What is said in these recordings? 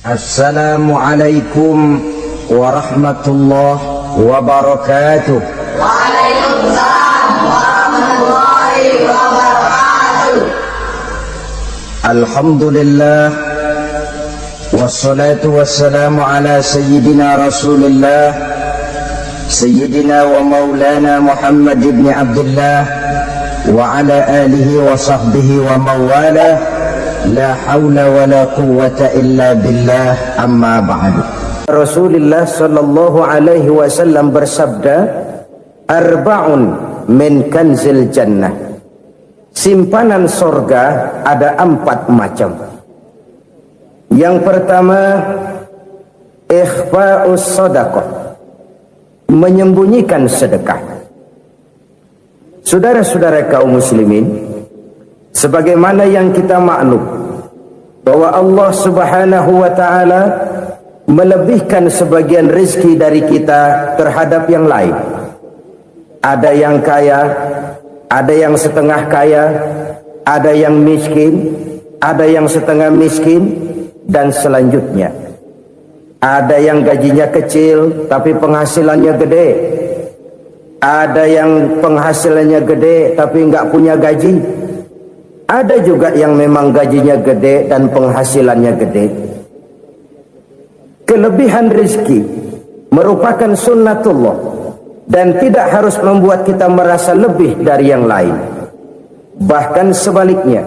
Assalamualaikum warahmatullahi wabarakatuh. Waalaikumsalam warahmatullahi wabarakatuh. Alhamdulillah wassalatu wassalamu ala sayyidina Rasulillah sayyidina wa maulana Muhammad ibn Abdullah wa ala alihi wa sahbihi wa mawala. La hawla wa la quwwata illa billah, amma ba'du. Rasulullah sallallahu alaihi wasallam bersabda, arba'un min kanzil jannah. Simpanan sorga ada 4 macam. Yang pertama, ikhfa'us sadaqah, menyembunyikan sedekah. Saudara-saudara kaum muslimin, sebagaimana yang kita maklum bahwa Allah Subhanahu wa taala melebihkan sebagian rezeki dari kita terhadap yang lain. Ada yang kaya, ada yang setengah kaya, ada yang miskin, ada yang setengah miskin, dan selanjutnya. Ada yang gajinya kecil tapi penghasilannya gede. Ada yang penghasilannya gede tapi nggak punya gaji. Ada juga yang memang gajinya gede dan penghasilannya gede. Kelebihan rezeki merupakan sunnatullah dan tidak harus membuat kita merasa lebih dari yang lain. Bahkan sebaliknya,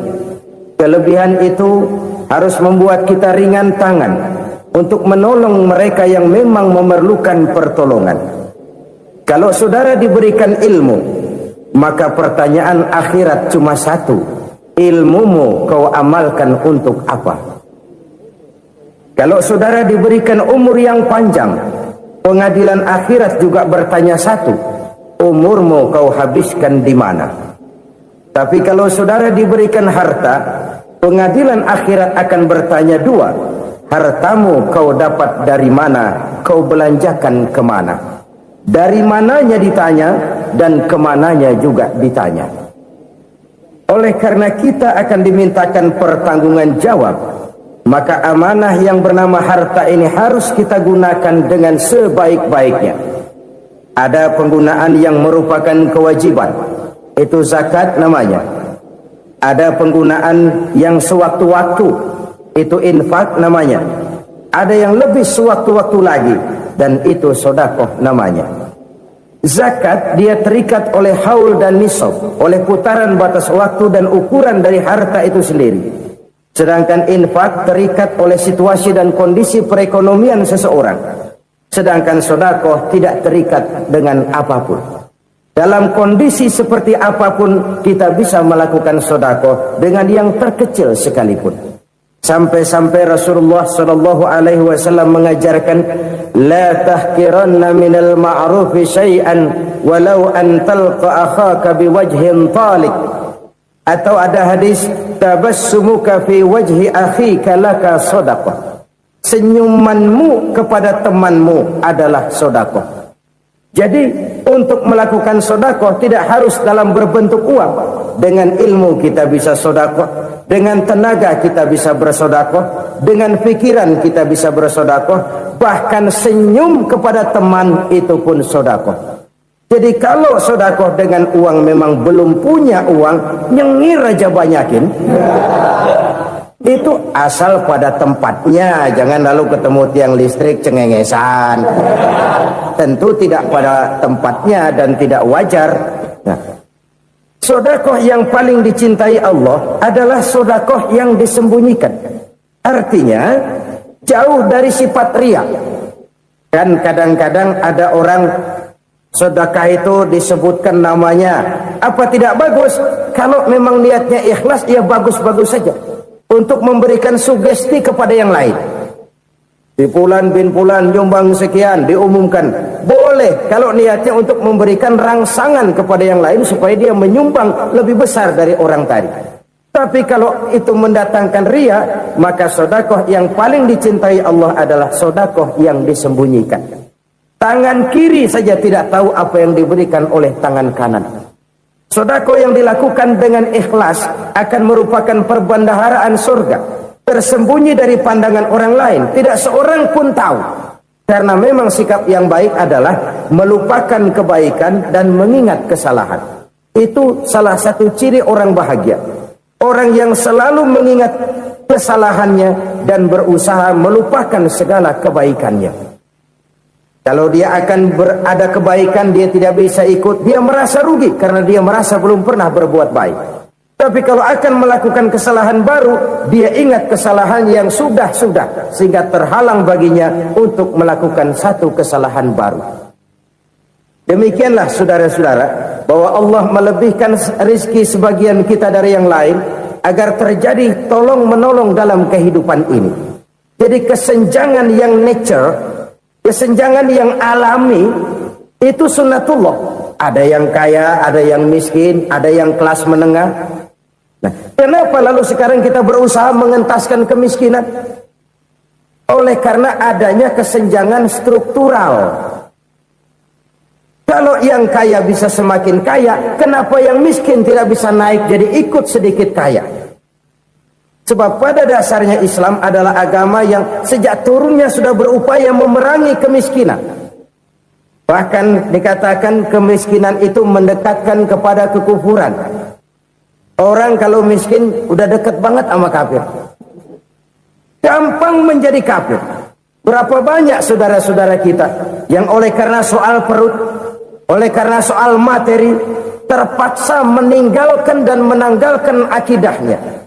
kelebihan itu harus membuat kita ringan tangan untuk menolong mereka yang memang memerlukan pertolongan. Kalau saudara diberikan ilmu, maka pertanyaan akhirat cuma satu: ilmumu kau amalkan untuk apa? Kalau saudara diberikan umur yang panjang, pengadilan akhirat juga bertanya satu: umurmu kau habiskan di mana? Tapi kalau saudara diberikan harta, pengadilan akhirat akan bertanya dua: hartamu kau dapat dari mana? Kau belanjakan kemana? Dari mananya ditanya, dan kemananya juga ditanya. Oleh karena kita akan dimintakan pertanggungan jawab, maka amanah yang bernama harta ini harus kita gunakan dengan sebaik-baiknya. Ada penggunaan yang merupakan kewajiban, itu zakat namanya. Ada penggunaan yang sewaktu-waktu, itu infak namanya. Ada yang lebih sewaktu-waktu lagi, dan itu sedekah namanya. Zakat dia terikat oleh haul dan nisab, oleh putaran batas waktu dan ukuran dari harta itu sendiri. Sedangkan infak terikat oleh situasi dan kondisi perekonomian seseorang. Sedangkan sedekah tidak terikat dengan apapun. Dalam kondisi seperti apapun kita bisa melakukan sedekah dengan yang terkecil sekalipun. Sampai-sampai Rasulullah sallallahu alaihi wasallam mengajarkan, la tahqiranna minal ma'rufi syai'an walau an talqa akhaka biwajhin talik. Atau ada hadis, tabassumuka fi wajhi akhika laka shadaqah. Senyumanmu kepada temanmu adalah sedekah. Jadi untuk melakukan sedekah tidak harus dalam berbentuk uang. Dengan ilmu kita bisa sedekah, dengan tenaga kita bisa bersedekah, dengan pikiran kita bisa bersedekah, bahkan senyum kepada teman itu pun sedekah. Jadi kalau sedekah dengan uang memang belum punya uang, nyengir aja banyakin. Itu asal pada tempatnya, jangan lalu ketemu tiang listrik cengengesan. Tentu tidak pada tempatnya dan tidak wajar. Nah, sedekah yang paling dicintai Allah adalah sedekah yang disembunyikan. Artinya jauh dari sifat riya. Kan kadang-kadang ada orang sedekah itu disebutkan namanya. Apa tidak bagus? Kalau memang niatnya ikhlas, ya bagus-bagus saja. Untuk memberikan sugesti kepada yang lain. Di Fulan bin Fulan nyumbang sekian, diumumkan. Boleh kalau niatnya untuk memberikan rangsangan kepada yang lain supaya dia menyumbang lebih besar dari orang tadi. Tapi kalau itu mendatangkan riya, maka sedekah yang paling dicintai Allah adalah sedekah yang disembunyikan. Tangan kiri saja tidak tahu apa yang diberikan oleh tangan kanan. Sedekah yang dilakukan dengan ikhlas akan merupakan perbendaharaan surga. tersembunyi dari pandangan orang lain, tidak seorang pun tahu. Karena memang sikap yang baik adalah melupakan kebaikan dan mengingat kesalahan. Itu salah satu ciri orang bahagia. Orang yang selalu mengingat kesalahannya dan berusaha melupakan segala kebaikannya. Kalau dia akan berada kebaikan, dia tidak bisa ikut, dia merasa rugi karena dia merasa belum pernah berbuat baik. Tapi kalau akan melakukan kesalahan baru, dia ingat kesalahan yang sudah-sudah, sehingga terhalang baginya untuk melakukan satu kesalahan baru. Demikianlah saudara-saudara, bahwa Allah melebihkan rizki sebagian kita dari yang lain, agar terjadi tolong-menolong dalam kehidupan ini. Jadi kesenjangan yang nature, kesenjangan yang alami, itu sunnatullah. Ada yang kaya, ada yang miskin, ada yang kelas menengah. Nah, kenapa lalu sekarang kita berusaha mengentaskan kemiskinan? Oleh karena adanya kesenjangan struktural. Kalau yang kaya bisa semakin kaya, kenapa yang miskin tidak bisa naik jadi ikut sedikit kaya? Sebab pada dasarnya Islam adalah agama yang sejak turunnya sudah berupaya memerangi kemiskinan. Bahkan dikatakan kemiskinan itu mendekatkan kepada kekufuran. Orang kalau miskin udah dekat banget sama kafir. Gampang menjadi kafir. Berapa banyak saudara-saudara kita yang oleh karena soal perut, oleh karena soal materi, terpaksa meninggalkan dan menanggalkan akidahnya.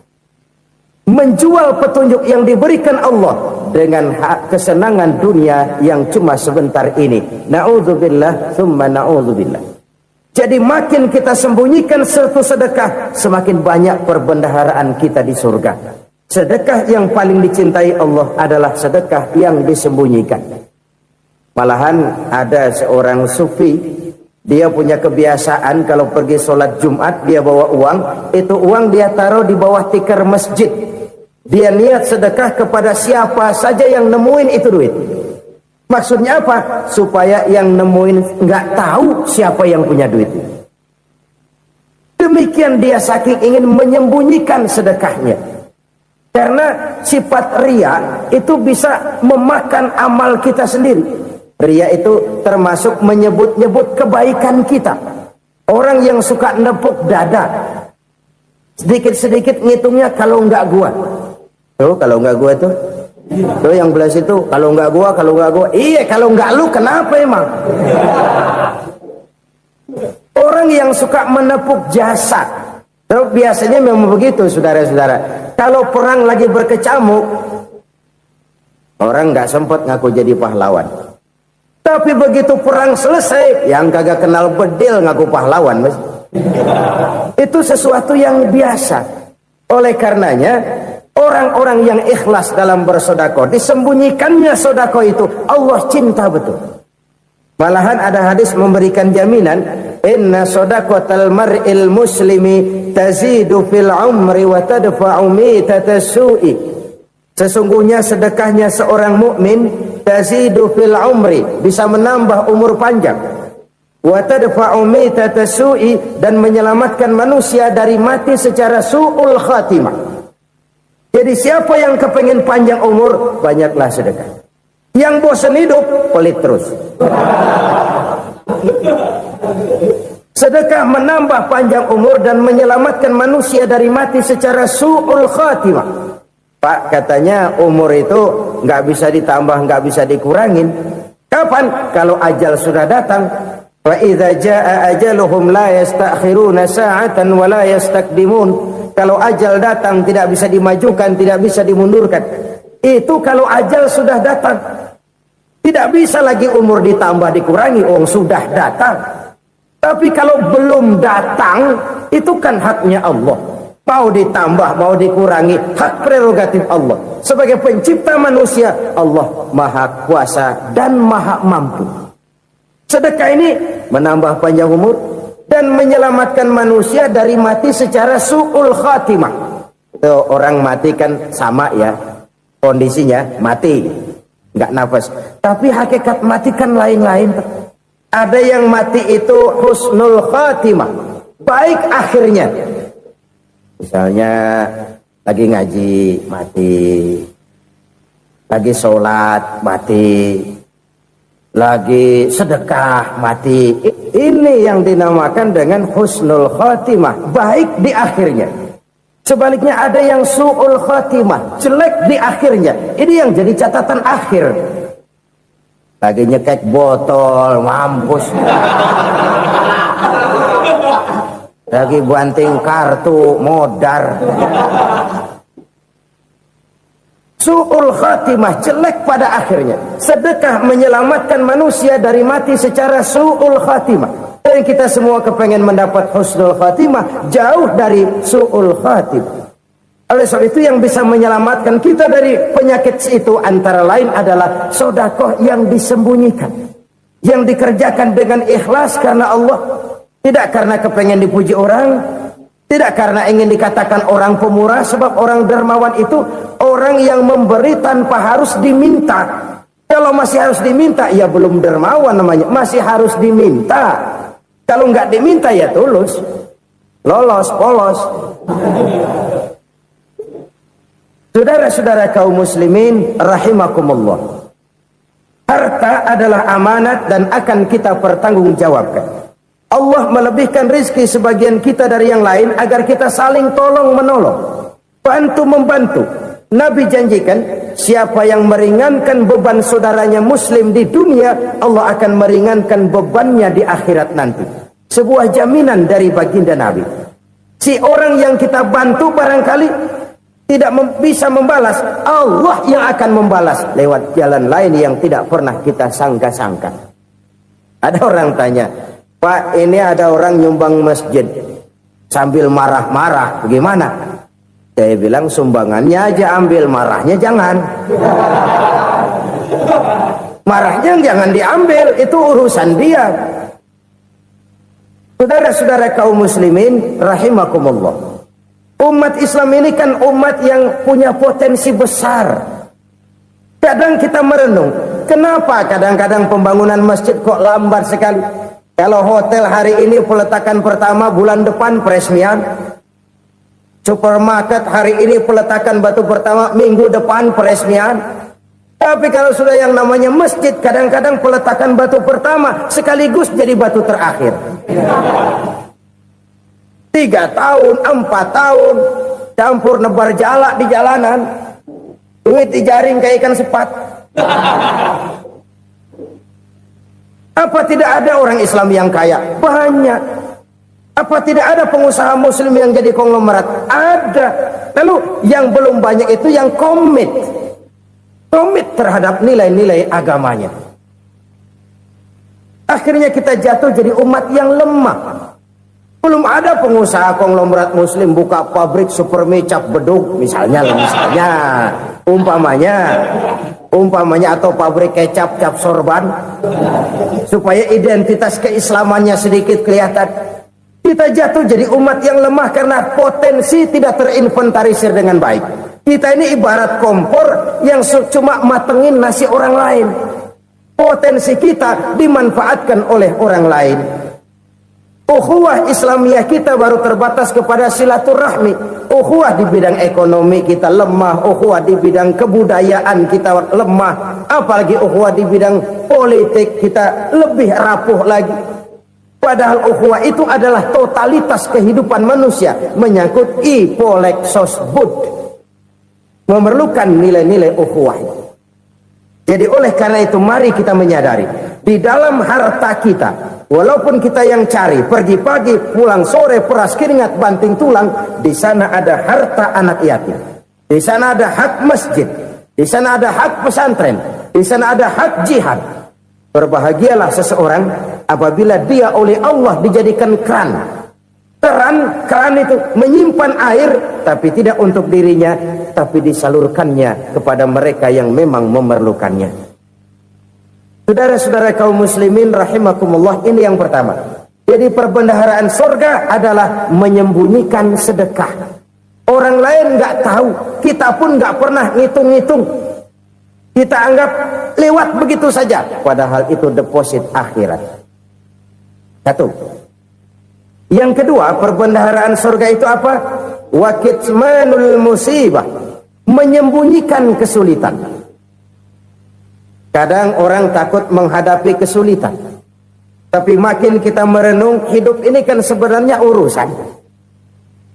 Menjual petunjuk yang diberikan Allah dengan kesenangan dunia yang cuma sebentar ini. Na'udzubillah, thumma na'udzubillah. Jadi makin kita sembunyikan serta sedekah, semakin banyak perbendaharaan kita di surga. Sedekah yang paling dicintai Allah adalah sedekah yang disembunyikan. Malahan ada seorang sufi, dia punya kebiasaan kalau pergi sholat Jumat, dia bawa uang, itu uang dia taruh di bawah tikar masjid. Dia niat sedekah kepada siapa saja yang nemuin itu duit. Maksudnya apa? Supaya yang nemuin nggak tahu siapa yang punya duit. Demikian dia saking ingin menyembunyikan sedekahnya. Karena sifat ria itu bisa memakan amal kita sendiri. Ria itu termasuk menyebut-nyebut kebaikan kita. Orang yang suka nepuk dada, sedikit-sedikit ngitungnya kalau nggak gua. Tuh kalau nggak gua tuh. Tuh yang belas itu, kalau nggak gua. Iya, kalau nggak lu kenapa emang? Orang yang suka menepuk jasa. Tuh, biasanya memang begitu saudara-saudara. Kalau perang lagi berkecamuk, orang nggak sempat ngaku jadi pahlawan. Tapi begitu perang selesai, yang kagak kenal bedil ngaku pahlawan, mas. Itu sesuatu yang biasa. Oleh karenanya, orang-orang yang ikhlas dalam bersodako, disembunyikannya sodako itu, Allah cinta betul. Malahan ada hadis memberikan jaminan, inna sodakotal mar'il muslimi tazidu fil umri wa tadfa'u mitatas su'i. Sesungguhnya sedekahnya seorang mukmin tazidu fil umri, bisa menambah umur panjang, wa tadfa'u mitatas su'i, dan menyelamatkan manusia dari mati secara su'ul khatimah. Jadi siapa yang kepengen panjang umur, banyaklah sedekah. Yang bosan hidup, pelit terus. Sedekah menambah panjang umur dan menyelamatkan manusia dari mati secara su'ul khatimah. Pak, katanya umur itu nggak bisa ditambah, nggak bisa dikurangin. Kapan? Kalau ajal sudah datang. Wa idza jaa ajaluhum la yastakhiruna sa'atan wa la yastaqdimun. Kalau ajal datang tidak bisa dimajukan, tidak bisa dimundurkan. Itu kalau ajal sudah datang. Tidak bisa lagi umur ditambah dikurangi, sudah datang. Tapi kalau belum datang, itu kan haknya Allah. Mau ditambah, mau dikurangi, hak prerogatif Allah. Sebagai pencipta manusia, Allah maha kuasa dan maha mampu. Sedekah ini menambah panjang umur dan menyelamatkan manusia dari mati secara su'ul khatimah. Tuh, orang mati kan sama ya, kondisinya mati, nggak nafas. Tapi hakikat mati kan lain-lain. Ada yang mati itu husnul khatimah, baik akhirnya. Misalnya Lagi ngaji, mati. Lagi sholat, mati. Lagi sedekah, mati. Ini yang dinamakan dengan husnul khatimah, baik di akhirnya. Sebaliknya ada yang su'ul khatimah, jelek di akhirnya. Ini yang jadi catatan akhir. Lagi nyekek botol, mampus. Lagi banting kartu, modar. Su'ul khatimah, jelek pada akhirnya. Sedekah menyelamatkan manusia dari mati secara su'ul khatimah. Dan kita semua kepengen mendapat husnul khatimah, jauh dari su'ul khatimah. Oleh sebab itu yang bisa menyelamatkan kita dari penyakit itu antara lain adalah sedekah yang disembunyikan, yang dikerjakan dengan ikhlas karena Allah, tidak karena kepengen dipuji orang, tidak karena ingin dikatakan orang pemurah. Sebab orang dermawan itu orang yang memberi tanpa harus diminta. Kalau masih harus diminta, ya belum dermawan namanya, masih harus diminta. Kalau nggak diminta ya tulus, lolos, polos. Saudara-saudara kaum muslimin rahimakumullah, harta adalah amanat dan akan kita pertanggungjawabkan. Allah melebihkan rizki sebagian kita dari yang lain agar kita saling tolong menolong, bantu membantu. Nabi janjikan siapa yang meringankan beban saudaranya muslim di dunia, Allah akan meringankan bebannya di akhirat nanti. Sebuah jaminan dari baginda Nabi. Si orang yang kita bantu barangkali tidak bisa membalas, Allah yang akan membalas lewat jalan lain yang tidak pernah kita sangka-sangka. Ada orang tanya, Pak, ini ada orang nyumbang masjid sambil marah-marah, bagaimana? Saya bilang sumbangannya aja ambil, marahnya jangan. Marahnya jangan diambil, itu urusan dia. Saudara-saudara kaum muslimin rahimakumullah, umat Islam ini kan umat yang punya potensi besar. Kadang kita merenung, kenapa kadang-kadang pembangunan masjid kok lambat sekali? Kalau hotel hari ini peletakan pertama, bulan depan peresmian. Supermarket hari ini peletakan batu pertama, minggu depan peresmian. Tapi kalau sudah yang namanya masjid, kadang-kadang peletakan batu pertama sekaligus jadi batu terakhir. 3 tahun, 4 tahun, campur nebar jalak di jalanan, duit dijaring kayak ikan sepat. Apa tidak ada orang Islam yang kaya? Banyak. Apa tidak ada pengusaha muslim yang jadi konglomerat? Ada. Lalu yang belum banyak itu yang komit terhadap nilai-nilai agamanya. Akhirnya kita jatuh jadi umat yang lemah. Belum ada pengusaha konglomerat muslim buka pabrik supermi cap beduk misalnya umpamanya atau pabrik kecap cap sorban supaya identitas keislamannya sedikit kelihatan. Kita jatuh jadi umat yang lemah karena potensi tidak terinventarisir dengan baik. Kita ini ibarat kompor yang cuma matengin nasi orang lain. Potensi kita dimanfaatkan oleh orang lain. Ukhuwah Islamiyah kita baru terbatas kepada silaturahmi. Ukhuwah di bidang ekonomi kita lemah, ukhuwah di bidang kebudayaan kita lemah, apalagi ukhuwah di bidang politik kita lebih rapuh lagi. Padahal ukhuwah itu adalah totalitas kehidupan manusia, menyangkut ipolek sosbud, memerlukan nilai-nilai ukhuwah. Jadi oleh karena itu mari kita menyadari, di dalam harta kita, walaupun kita yang cari, pergi pagi, pulang sore, peras keringat, banting tulang, di sana ada harta anak yatim. Di sana ada hak masjid. Di sana ada hak pesantren. Di sana ada hak jihad. Berbahagialah seseorang apabila dia oleh Allah dijadikan keran. Keran itu menyimpan air, tapi tidak untuk dirinya, tapi disalurkannya kepada mereka yang memang memerlukannya. Saudara-saudara kaum muslimin rahimakumullah, ini yang pertama. Jadi perbendaharaan surga adalah menyembunyikan sedekah. Orang lain nggak tahu, kita pun nggak pernah ngitung-ngitung. Kita anggap lewat begitu saja, padahal itu deposit akhirat. Satu. Yang kedua, perbendaharaan surga itu apa? Wa kitmanul musibah, menyembunyikan kesulitan. Kadang orang takut menghadapi kesulitan, tapi makin kita merenung, hidup ini kan sebenarnya urusan.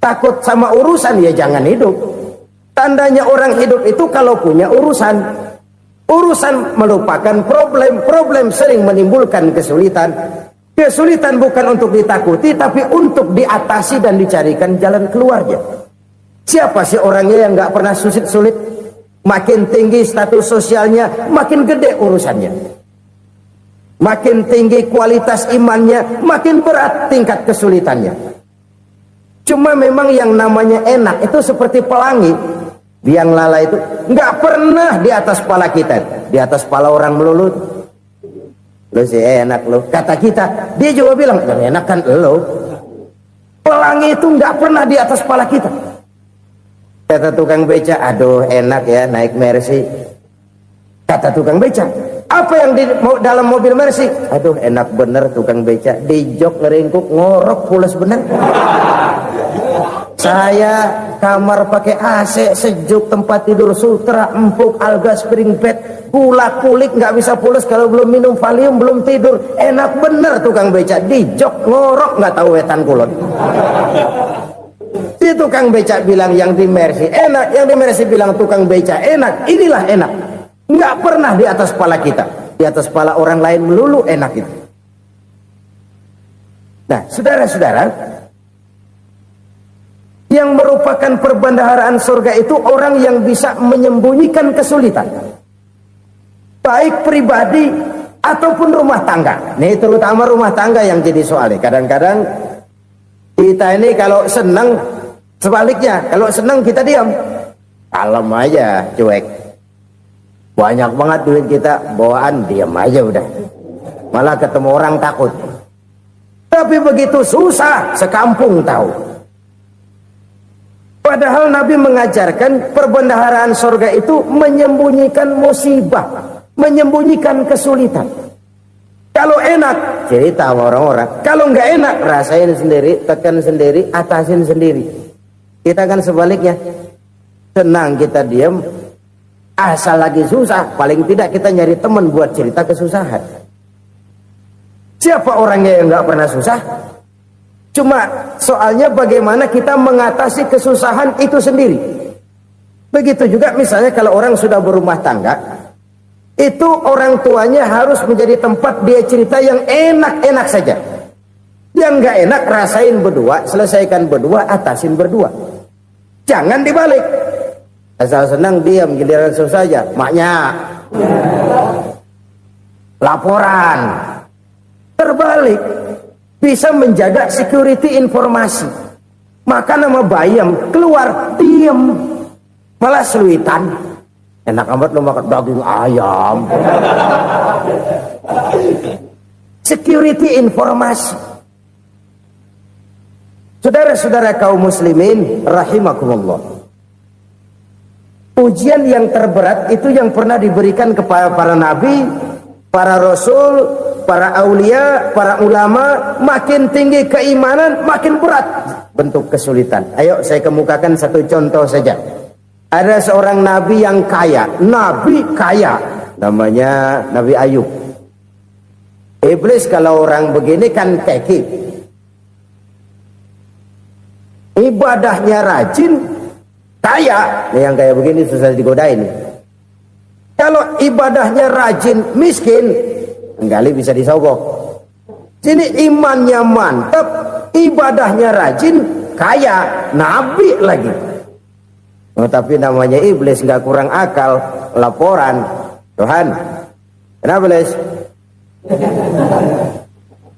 Takut sama urusan, ya jangan hidup. Tandanya orang hidup itu kalau punya urusan. Urusan melupakan problem. Problem sering menimbulkan kesulitan. Kesulitan bukan untuk ditakuti, tapi untuk diatasi dan dicarikan jalan keluarnya. Siapa sih orangnya yang nggak pernah sulit-sulit? Makin tinggi status sosialnya, makin gede urusannya. Makin tinggi kualitas imannya, makin berat tingkat kesulitannya. Cuma memang yang namanya enak itu seperti pelangi. Biang lala itu nggak pernah di atas kepala kita, di atas kepala orang melulu. Lu sih enak lu, kata kita. Dia juga bilang yang enak kan lu. Pelangi itu nggak pernah di atas kepala kita. Kata tukang beca, aduh enak ya naik Mercy. Kata tukang beca, apa yang di dalam mobil Mercy? Aduh enak bener tukang beca, di jok ngeringkuk ngorok pulas bener. Saya kamar pakai AC sejuk, tempat tidur sutra, empuk, alga, spring bed, gula kulik, nggak bisa pulas kalau belum minum Valium, belum tidur. Enak bener tukang beca, di jok ngorok nggak tahu wetan kulon. Si tukang beca bilang yang di Mercy enak, yang di Mercy bilang tukang beca enak. Inilah enak, nggak pernah di atas kepala kita, di atas kepala orang lain melulu enak itu. Nah, saudara-saudara, yang merupakan perbendaharaan surga itu orang yang bisa menyembunyikan kesulitan, baik pribadi ataupun rumah tangga. Nih terutama rumah tangga yang jadi soalnya. Kadang-kadang kita ini kalau senang, sebaliknya kalau senang kita diam, kalem aja, cuek. Banyak banget duit kita bawaan, diam aja udah. Malah ketemu orang takut. Tapi begitu susah, sekampung tahu. Padahal Nabi mengajarkan perbendaharaan surga itu menyembunyikan musibah, menyembunyikan kesulitan. Kalau enak, cerita sama orang-orang. Kalau nggak enak, rasain sendiri, tekan sendiri, atasin sendiri. Kita kan sebaliknya. Senang kita diam, asal lagi susah, paling tidak kita nyari teman buat cerita kesusahan. Siapa orangnya yang nggak pernah susah? Cuma soalnya bagaimana kita mengatasi kesusahan itu sendiri. Begitu juga misalnya kalau orang sudah berumah tangga, itu orang tuanya harus menjadi tempat dia cerita yang enak-enak saja. Yang nggak enak rasain berdua, selesaikan berdua, atasin berdua. Jangan dibalik. Asal senang diam, giliran susah saja. Maknya laporan. Terbalik. Bisa menjaga security informasi. Maka nama bayam keluar diam, malah seluitan. Enak amat lo makan daging ayam. Security informasi. Saudara-saudara kaum muslimin rahimakumullah. Ujian yang terberat itu yang pernah diberikan kepada para nabi, para rasul, para aulia, para ulama. Makin tinggi keimanan, makin berat bentuk kesulitan. Ayo saya kemukakan satu contoh saja. Ada seorang nabi yang kaya, nabi kaya, namanya Nabi Ayub. Iblis kalau orang begini kan keki. Ibadahnya rajin, kaya. Nih yang kayak begini susah digodain. Kalau ibadahnya rajin, miskin, enggali bisa disogok. Sini imannya mantap, ibadahnya rajin, kaya, nabi lagi. Oh, tapi namanya iblis nggak kurang akal. Laporan, Tuhan, kenapa Les?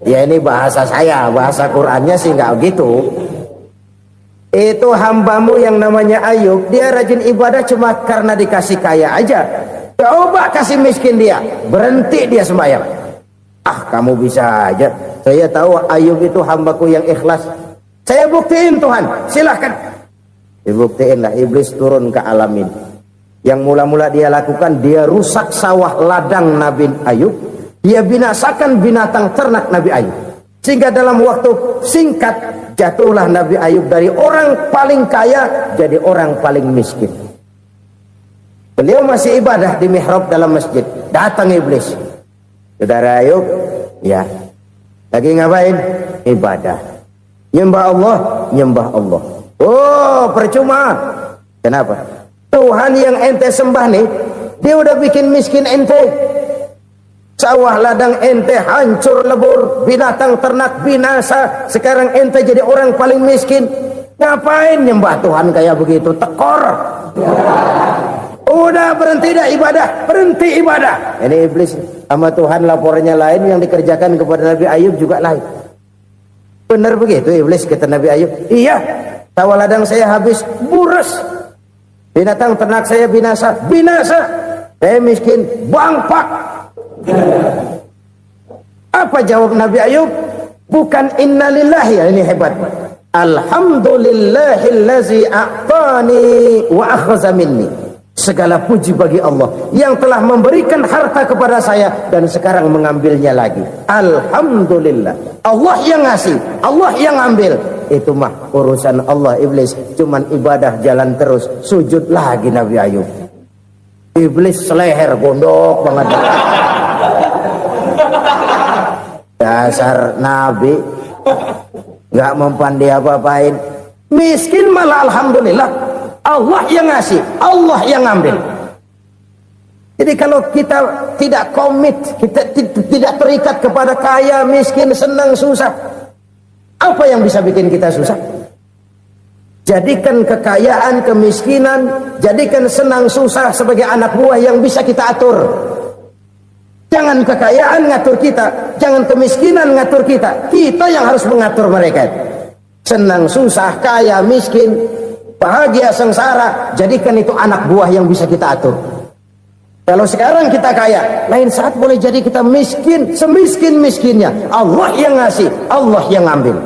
Ya ini bahasa saya, bahasa Qurannya sih nggak gitu. Itu hambamu yang namanya Ayub, dia rajin ibadah cuma karena dikasih kaya aja. Coba kasih miskin dia, berhenti dia sembahyang. Ah, kamu bisa aja. Saya tahu Ayub itu hambaku yang ikhlas. Saya buktiin Tuhan, silahkan. Dibuktiin lah, iblis turun ke alam ini. Yang mula-mula dia lakukan, dia rusak sawah ladang Nabi Ayub. Dia binasakan binatang ternak Nabi Ayub. Sehingga dalam waktu singkat jatuhlah Nabi Ayub dari orang paling kaya jadi orang paling miskin. Beliau masih ibadah di mihrab dalam masjid. Datang iblis. Saudara Ayub, ya. Lagi ngapain? Ibadah. Nyembah Allah, nyembah Allah. Oh, percuma. Kenapa? Tuhan yang ente sembah nih, dia udah bikin miskin ente. Sawah ladang ente hancur lebur, binatang ternak binasa. Sekarang ente jadi orang paling miskin. Ngapain nyembah Tuhan kayak begitu? Tekor. Udah berhenti dah ibadah, berhenti ibadah. Ini iblis sama Tuhan laporannya lain, yang dikerjakan kepada Nabi Ayub juga lain. Benar begitu iblis kata Nabi Ayub? Iya, sawah ladang saya habis buras, binatang ternak saya binasa, binasa. Saya miskin, bangpak. Apa jawab Nabi Ayub? Bukan innalillahi, ya, ini hebat. Alhamdulillahillazi a'tani wa akhadha minni. Segala puji bagi Allah yang telah memberikan harta kepada saya dan sekarang mengambilnya lagi. Alhamdulillah. Allah yang ngasih, Allah yang ambil. Itu mah urusan Allah. Iblis cuman ibadah jalan terus, sujud lagi Nabi Ayub. Iblis seleher gondok banget. Dasar Nabi nggak mempan dia apa-apain. Miskin malah alhamdulillah. Allah yang ngasih, Allah yang ngambil. Jadi kalau kita tidak komit, kita tidak terikat kepada kaya, miskin, senang, susah, apa yang bisa bikin kita susah? Jadikan kekayaan, kemiskinan, jadikan senang susah sebagai anak buah yang bisa kita atur. Jangan kekayaan ngatur kita, jangan kemiskinan ngatur kita. Kita yang harus mengatur mereka. Senang susah, kaya, miskin, bahagia, sengsara, jadikan itu anak buah yang bisa kita atur. Kalau sekarang kita kaya, lain saat boleh jadi kita miskin, semiskin-miskinnya. Allah yang ngasih, Allah yang ngambil.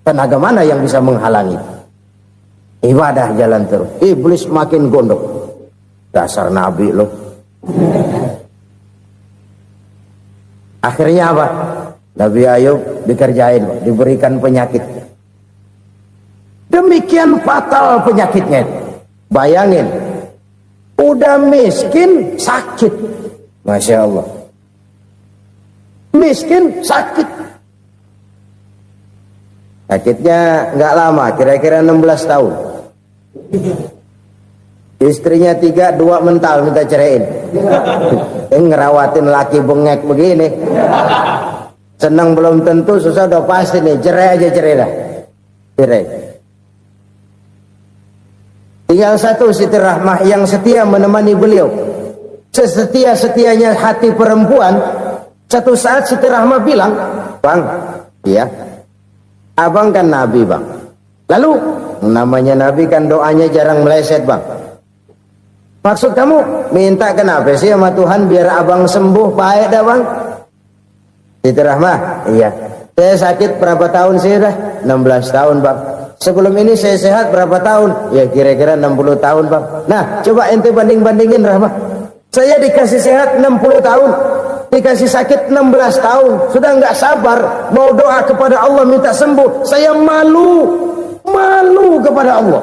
Tenaga mana yang bisa menghalangi? Ibadah jalan terus. Iblis makin gondok. Dasar Nabi loh. Akhirnya apa? Nabi Ayub dikerjain, diberikan penyakit. Demikian fatal penyakitnya. Bayangin, udah miskin sakit. Masya Allah. Miskin sakit. Sakitnya nggak lama, kira-kira 16 tahun. Istrinya 3, 2 mental minta ceraiin. Ngerawatin laki bengek begini. Senang belum tentu, susah udah pasti nih. Cerai aja, cerai dah. Cerai. Tinggal satu Siti Rahmah yang setia menemani beliau. Sesetia-setianya hati perempuan. Satu saat Siti Rahmah bilang, "Bang, iya, abang kan Nabi bang. Lalu namanya Nabi kan doanya jarang meleset bang. Maksud kamu minta kenapa sih sama Tuhan biar abang sembuh baik dah bang?" Siti Rahmah, iya. Saya sakit berapa tahun sih dah? 16 tahun bang. Sebelum ini saya sehat berapa tahun? Ya kira-kira 60 tahun bang. Nah coba ente banding-bandingin Rahmah. Saya dikasih sehat 60 tahun. Dikasih sakit 16 tahun. Sudah nggak sabar. Mau doa kepada Allah minta sembuh. Saya malu. Malu kepada Allah.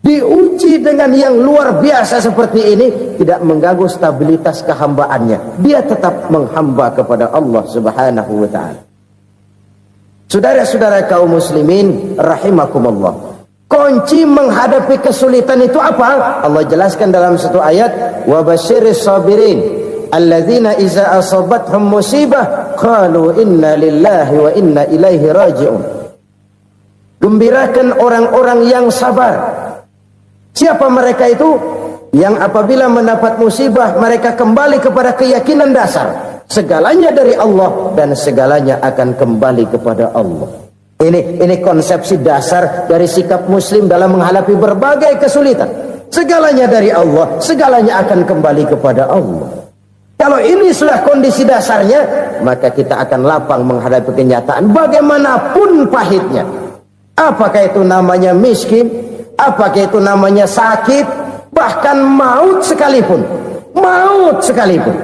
Diuji dengan yang luar biasa seperti ini, tidak mengganggu stabilitas kehambaannya. Dia tetap menghamba kepada Allah Subhanahu wa ta'ala. Saudara-saudara kaum muslimin rahimakumullah. Kunci menghadapi kesulitan itu apa? Allah jelaskan dalam satu ayat, wa basyiris sabirin alladzina iza asabathum musibah qalu inna lillahi wa inna ilaihi raji'un. Gembirakan orang-orang yang sabar. Siapa mereka itu? Yang apabila mendapat musibah mereka kembali kepada keyakinan dasar, segalanya dari Allah dan segalanya akan kembali kepada Allah. Ini konsepsi dasar dari sikap muslim dalam menghadapi berbagai kesulitan. Segalanya dari Allah, segalanya akan kembali kepada Allah. Kalau ini sudah kondisi dasarnya, maka kita akan lapang menghadapi kenyataan bagaimanapun pahitnya. Apakah itu namanya miskin? Apakah itu namanya sakit? Bahkan maut sekalipun. Maut sekalipun.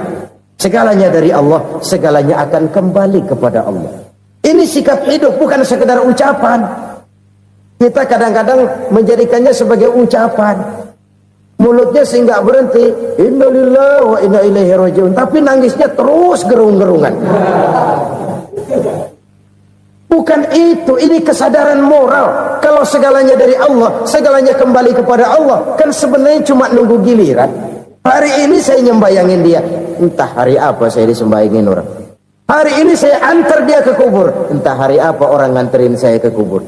Segalanya dari Allah, segalanya akan kembali kepada Allah. Ini sikap hidup, bukan sekedar ucapan. Kita kadang-kadang menjadikannya sebagai ucapan. Mulutnya sehingga berhenti, innalillahi wa inna ilaihi rajiun, tapi nangisnya terus gerung-gerungan. Bukan itu, ini kesadaran moral. Kalau segalanya dari Allah, segalanya kembali kepada Allah, kan sebenarnya cuma nunggu giliran. Hari ini saya nyembayangin dia, entah hari apa saya disembayangin orang. Hari ini saya antar dia ke kubur, entah hari apa orang nganterin saya ke kubur.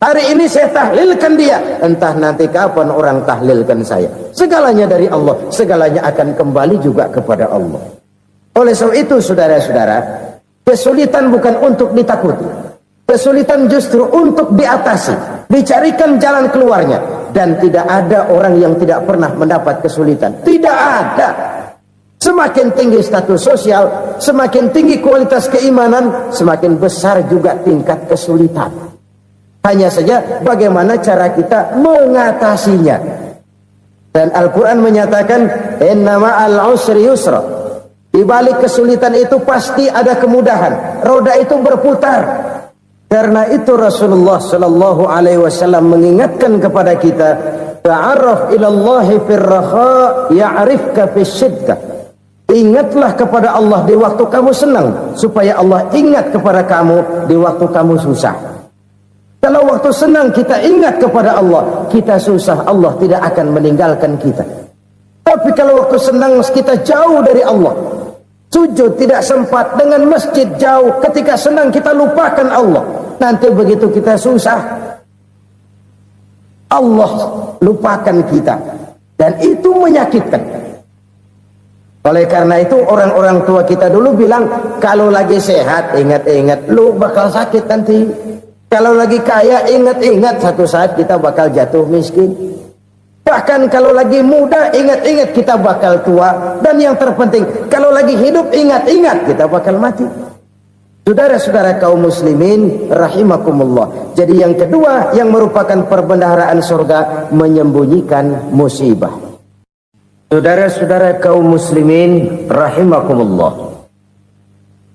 Hari ini saya tahlilkan dia, entah nanti kapan orang tahlilkan saya. Segalanya dari Allah, segalanya akan kembali juga kepada Allah. Oleh sebab itu saudara-saudara, kesulitan bukan untuk ditakuti. Kesulitan justru untuk diatasi, dicarikan jalan keluarnya. Dan tidak ada orang yang tidak pernah mendapat kesulitan. Tidak ada. Semakin tinggi status sosial, semakin tinggi kualitas keimanan, semakin besar juga tingkat kesulitan. Hanya saja bagaimana cara kita mengatasinya. Dan Al-Quran menyatakan, inna ma'al usri yusra. Di balik kesulitan itu pasti ada kemudahan. Roda itu berputar. Karena itu Rasulullah sallallahu alaihi wasallam mengingatkan kepada kita, ta'arraf ila Allah fir raha ya'rifka fis syiddah. Ingatlah kepada Allah di waktu kamu senang, supaya Allah ingat kepada kamu di waktu kamu susah. Kalau waktu senang kita ingat kepada Allah, kita susah, Allah tidak akan meninggalkan kita. Tapi kalau waktu senang kita jauh dari Allah, sujud tidak sempat, dengan masjid jauh, ketika senang kita lupakan Allah. Nanti begitu kita susah, Allah lupakan kita. Dan itu menyakitkan. Oleh karena itu orang-orang tua kita dulu bilang, kalau lagi sehat ingat-ingat lu bakal sakit nanti. Kalau lagi kaya ingat-ingat satu saat kita bakal jatuh miskin. Bahkan kalau lagi muda ingat-ingat kita bakal tua. Dan yang terpenting, kalau lagi hidup ingat-ingat kita bakal mati. Saudara-saudara kaum muslimin rahimakumullah. Jadi yang kedua yang merupakan perbendaharaan surga, menyembunyikan musibah. Saudara-saudara kaum muslimin rahimakumullah.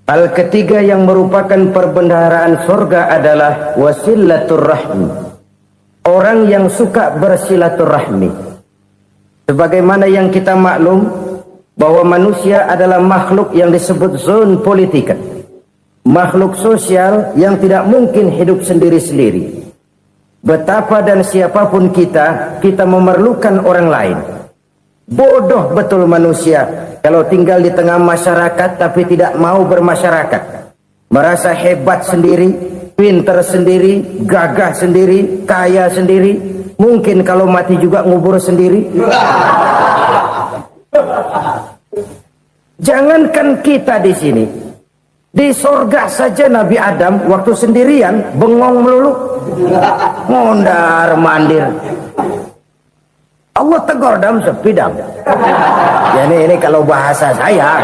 Hal ketiga yang merupakan perbendaharaan surga adalah wasilatur rahmi. Orang yang suka bersilaturahmi. Sebagaimana yang kita maklum bahwa manusia adalah makhluk yang disebut zon politika. Makhluk sosial yang tidak mungkin hidup sendiri-sendiri. Betapa dan siapapun kita memerlukan orang lain. Bodoh betul manusia kalau tinggal di tengah masyarakat tapi tidak mau bermasyarakat. Merasa hebat sendiri, pinter sendiri, gagah sendiri, kaya sendiri. Mungkin kalau mati juga ngubur sendiri. Jangankan kita di sini, di sorga saja Nabi Adam waktu sendirian bengong melulu, mondar mandir. Allah tegur Adam sepi Adam. Ya ini kalau bahasa saya.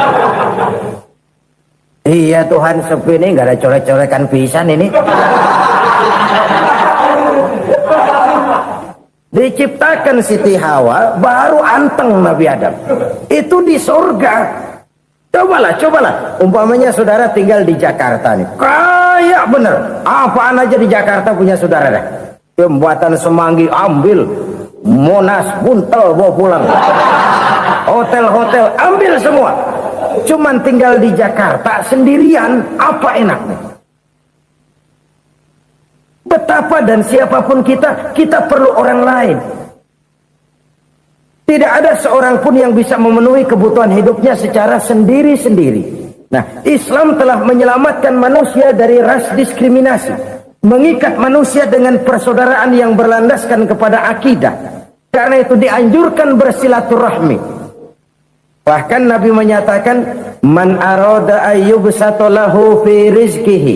Iya Tuhan sepi ini nggak ada colek-colekan pisan ini. Diciptakan Siti Hawa baru anteng Nabi Adam. Itu di sorga. Cobalah. Umpamanya saudara tinggal di Jakarta nih. Kaya bener. Apaan aja di Jakarta punya saudara dah. Jembatan Semanggi ambil. Monas, Buntel bawa pulang. Hotel-hotel ambil semua. Cuman tinggal di Jakarta sendirian, apa enaknya? Betapa dan siapapun kita perlu orang lain. Tidak ada seorang pun yang bisa memenuhi kebutuhan hidupnya secara sendiri-sendiri. Nah, Islam telah menyelamatkan manusia dari ras diskriminasi. Mengikat manusia dengan persaudaraan yang berlandaskan kepada akidah. Karena itu dianjurkan bersilaturahmi. Bahkan Nabi menyatakan, man arada ayyubsata lahu fi rizqihi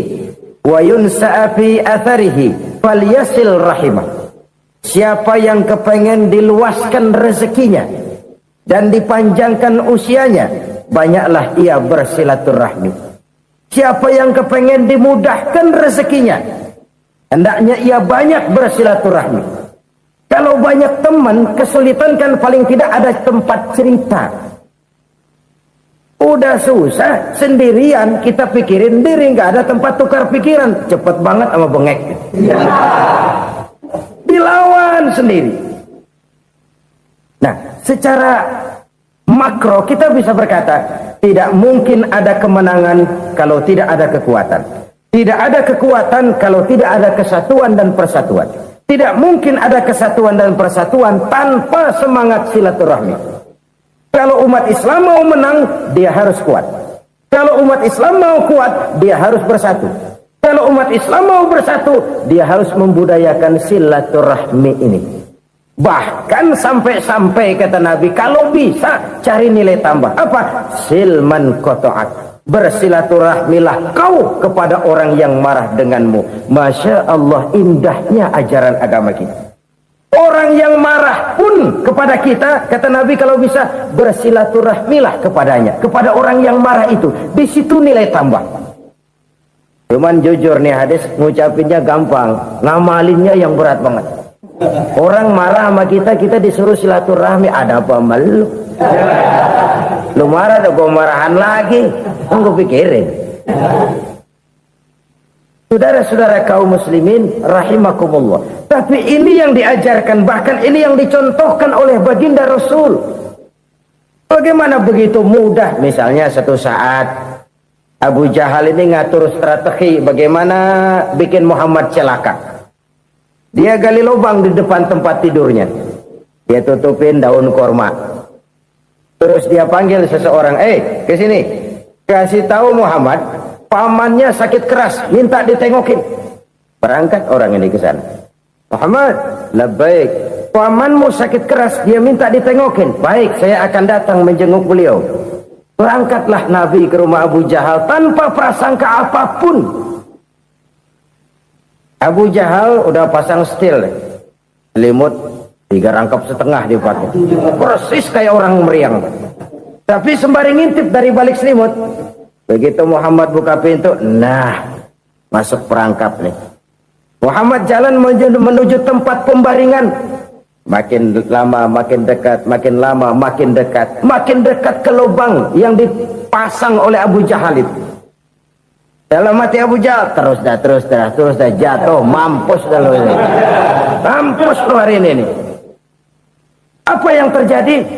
wa yunsa'a fi atharihi falyasil rahimah. Siapa yang kepengen diluaskan rezekinya dan dipanjangkan usianya, banyaklah ia bersilaturahmi. Siapa yang kepengen dimudahkan rezekinya, hendaknya ia banyak bersilaturahmi. Kalau banyak teman, kesulitan kan paling tidak ada tempat cerita. Udah susah sendirian, kita pikirin diri, nggak ada tempat tukar pikiran. Cepet banget sama bengek. Dilawan sendiri. Nah, secara makro kita bisa berkata, tidak mungkin ada kemenangan kalau tidak ada kekuatan. Tidak ada kekuatan kalau tidak ada kesatuan dan persatuan. Tidak mungkin ada kesatuan dan persatuan tanpa semangat silaturahmi. Kalau umat Islam mau menang, dia harus kuat. Kalau umat Islam mau kuat, dia harus bersatu. Kalau umat Islam mau bersatu, dia harus membudayakan silaturahmi ini. Bahkan sampai-sampai kata Nabi, kalau bisa cari nilai tambah. Apa? Silman qata'ak. Bersilaturahmilah kau kepada orang yang marah denganmu. Masya Allah, indahnya ajaran agama kita. Orang yang marah pun kepada kita, kata Nabi, kalau bisa bersilaturahmilah kepadanya, kepada orang yang marah itu. Di situ nilai tambah. Cuman jujur nih hadis, ngucapinnya gampang, ngamalinnya yang berat banget. Orang marah sama kita, kita disuruh silaturahmi, ada apa malu? Lu marah, ada gua marahan lagi. Tunggu pikirin. Saudara-saudara kaum muslimin rahimakumullah. Tapi ini yang diajarkan, bahkan ini yang dicontohkan oleh baginda Rasul. Bagaimana begitu mudah, misalnya satu saat Abu Jahal ini ngatur strategi bagaimana bikin Muhammad celaka. Dia gali lubang di depan tempat tidurnya. Dia tutupin daun korma. Terus dia panggil seseorang, ke sini. Kasih tahu Muhammad, pamannya sakit keras, minta ditengokin. Berangkat orang ini ke sana. Muhammad, labbaik. Pamanmu sakit keras, dia minta ditengokin. Baik, saya akan datang menjenguk beliau. Berangkatlah Nabi ke rumah Abu Jahal tanpa prasangka apapun. Abu Jahal udah pasang setil, selimut 3 rangkap setengah dipakai, persis kayak orang meriang. Tapi sembari ngintip dari balik selimut, begitu Muhammad buka pintu, nah masuk perangkap nih. Muhammad jalan menuju tempat pembaringan. Makin lama makin dekat, makin lama makin dekat, makin dekat ke lubang yang dipasang oleh Abu Jahal itu. Dalam hati Abu Jahal, terus dah jatuh, mampus dah lo ini. Mampus lo hari ini nih. Apa yang terjadi?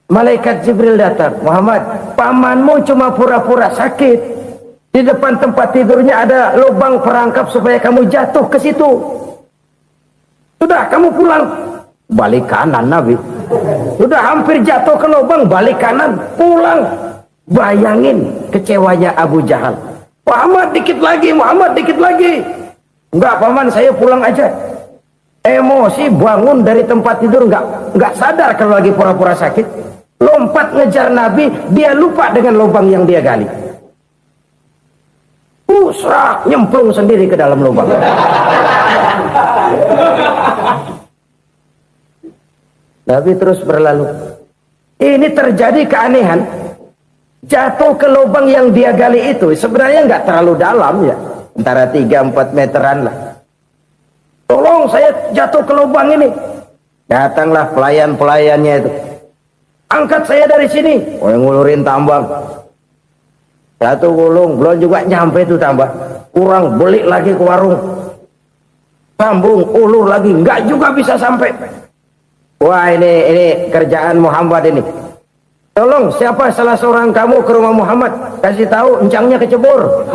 Malaikat Jibril datang. Muhammad, pamanmu cuma pura-pura sakit. Di depan tempat tidurnya ada lubang perangkap supaya kamu jatuh ke situ. Sudah, kamu pulang. Balik kanan Nabi. Sudah hampir jatuh ke lubang, balik kanan, pulang. Bayangin kecewanya Abu Jahal. Muhammad dikit lagi, Muhammad dikit lagi. Enggak paman, saya pulang aja. Emosi bangun dari tempat tidur, enggak sadar kalau lagi pura-pura sakit. Lompat ngejar Nabi, dia lupa dengan lubang yang dia gali. Serak, nyemplung sendiri ke dalam lubang. Nabi terus berlalu. Ini terjadi keanehan. Jatuh ke lubang yang dia gali itu sebenarnya nggak terlalu dalam ya, antara 3-4 meteran lah. Tolong saya jatuh ke lubang ini. Datanglah pelayan-pelayannya itu. Angkat saya dari sini. Oh, yang ngulurin tambang. Satu gulung, belum juga nyampe itu tambang. Kurang, beli lagi ke warung. Sambung, ulur lagi, nggak juga bisa sampai. Wah, ini kerjaan Muhammad ini. Tolong, siapa salah seorang kamu ke rumah Muhammad, kasih tahu encangnya kecebur.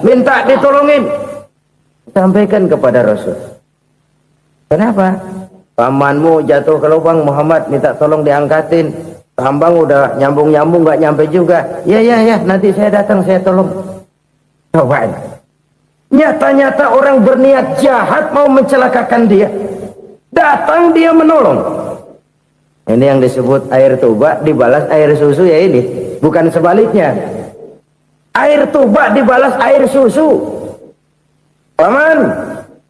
Minta ditolongin. Sampaikan kepada Rasul. Kenapa? Pamanmu jatuh ke lubang, Muhammad minta tolong diangkatin. Tambang udah nyambung-nyambung nggak nyampe juga. Ya, nanti saya datang, saya tolong. Coba. Nyata-nyata orang berniat jahat mau mencelakakan dia. Datang dia menolong. Ini yang disebut air tuba dibalas air susu ya ini. Bukan sebaliknya. Air tuba dibalas air susu. Paman,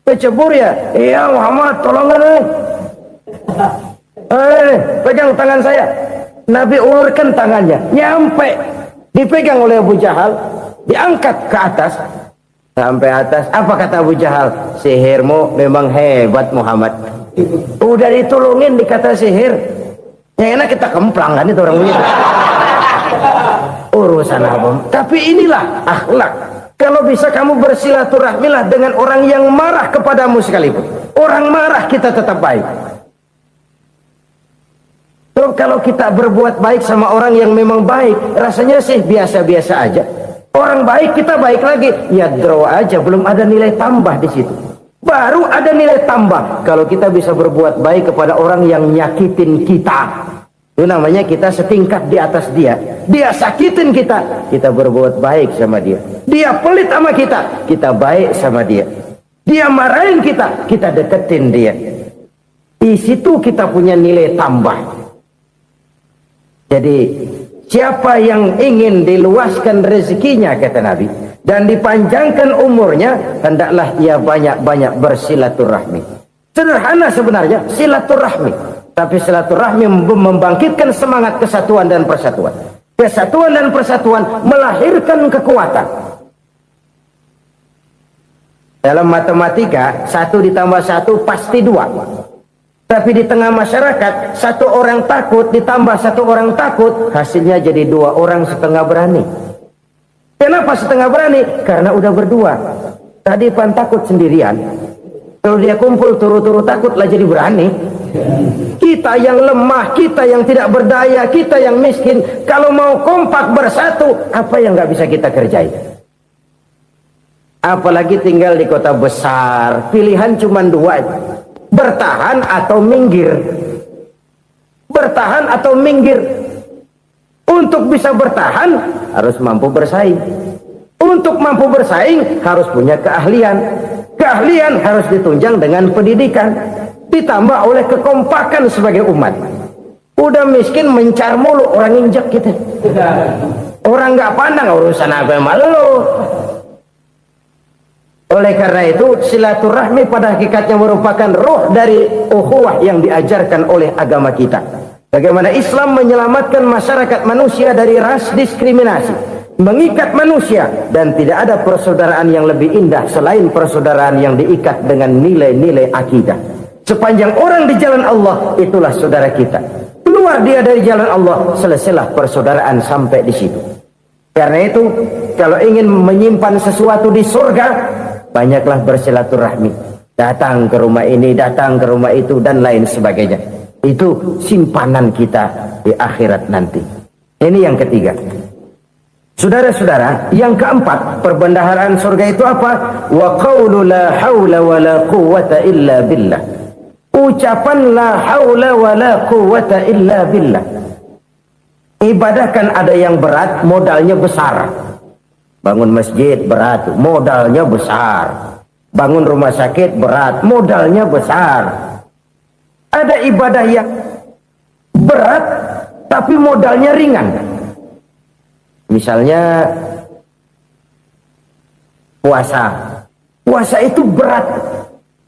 kecebur ya? Iya Muhammad, tolongin nih. Pegang tangan saya. Nabi ulurkan tangannya. Nyampe. Dipegang oleh Abu Jahal. Diangkat ke atas. Sampai atas. Apa kata Abu Jahal? Sihirmu memang hebat Muhammad. Udah ditolongin dikata sihir. Yang enak kita kemplang kan itu orang begitu. Urusan apa? Tapi inilah akhlak. Kalau bisa kamu bersilaturahmilah dengan orang yang marah kepadamu sekalipun. Orang marah kita tetap baik. Kalau kita berbuat baik sama orang yang memang baik, rasanya sih biasa-biasa aja. Orang baik kita baik lagi, ya draw aja, belum ada nilai tambah di situ. Baru ada nilai tambah kalau kita bisa berbuat baik kepada orang yang nyakitin kita. Itu namanya kita setingkat di atas dia. Dia sakitin kita, kita berbuat baik sama dia. Dia pelit sama kita, kita baik sama dia. Dia marahin kita, kita deketin dia. Di situ kita punya nilai tambah. Jadi siapa yang ingin diluaskan rezekinya, kata Nabi, dan dipanjangkan umurnya, hendaklah ia banyak-banyak bersilaturahmi. Sederhana sebenarnya silaturahmi, tapi silaturahmi membangkitkan semangat kesatuan dan persatuan. Kesatuan dan persatuan melahirkan kekuatan. Dalam matematika 1 ditambah 1 pasti 2. Tapi di tengah masyarakat, 1 orang takut ditambah 1 orang takut, hasilnya jadi 2 orang setengah berani. Kenapa setengah berani? Karena udah berdua. Tadi pan takut sendirian. Kalau dia kumpul turu-turu takutlah jadi berani. Kita yang lemah, kita yang tidak berdaya, kita yang miskin, kalau mau kompak bersatu, apa yang nggak bisa kita kerjain? Apalagi tinggal di kota besar, pilihan cuma 2. Bertahan atau minggir. Bertahan atau minggir. Untuk bisa bertahan harus mampu bersaing. Untuk mampu bersaing harus punya keahlian. Keahlian harus ditunjang dengan pendidikan, ditambah oleh kekompakan sebagai umat. Udah miskin mencar mulu, orang injek kita. Orang nggak pandang urusan apa malu. Oleh karena itu, silaturahmi pada hakikatnya merupakan roh dari ukhuwah yang diajarkan oleh agama kita. Bagaimana Islam menyelamatkan masyarakat manusia dari ras diskriminasi, mengikat manusia, dan tidak ada persaudaraan yang lebih indah selain persaudaraan yang diikat dengan nilai-nilai akidah. Sepanjang orang di jalan Allah, itulah saudara kita. Keluar dia dari jalan Allah, selesailah persaudaraan sampai di situ. Karena itu, kalau ingin menyimpan sesuatu di surga, banyaklah bersilaturahmi. Datang ke rumah ini, datang ke rumah itu, dan lain sebagainya. Itu simpanan kita di akhirat nanti. Ini yang ketiga. Saudara-saudara, yang keempat, perbendaharaan surga itu apa? Wa qawlu la hawla wa la quwwata illa billah. Ucapan la hawla wa la quwwata illa billah. Ibadah kan ada yang berat, modalnya besar. Bangun masjid berat, modalnya besar. Bangun rumah sakit berat, modalnya besar. Ada ibadah yang berat tapi modalnya ringan. Misalnya puasa. Puasa itu berat,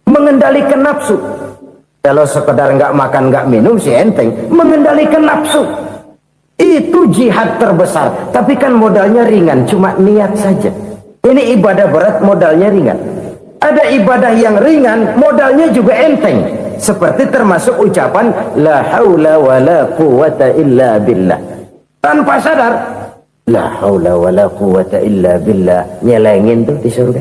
mengendalikan nafsu. Kalau sekedar nggak makan nggak minum sih enteng, mengendalikan nafsu. Itu jihad terbesar, tapi kan modalnya ringan, cuma niat saja. Ini ibadah berat, modalnya ringan. Ada ibadah yang ringan, modalnya juga enteng. Seperti termasuk ucapan la haula wa la quwwata illa billah. Tanpa sadar, la haula wa la quwwata illa billah. Nyelengin tuh di surga.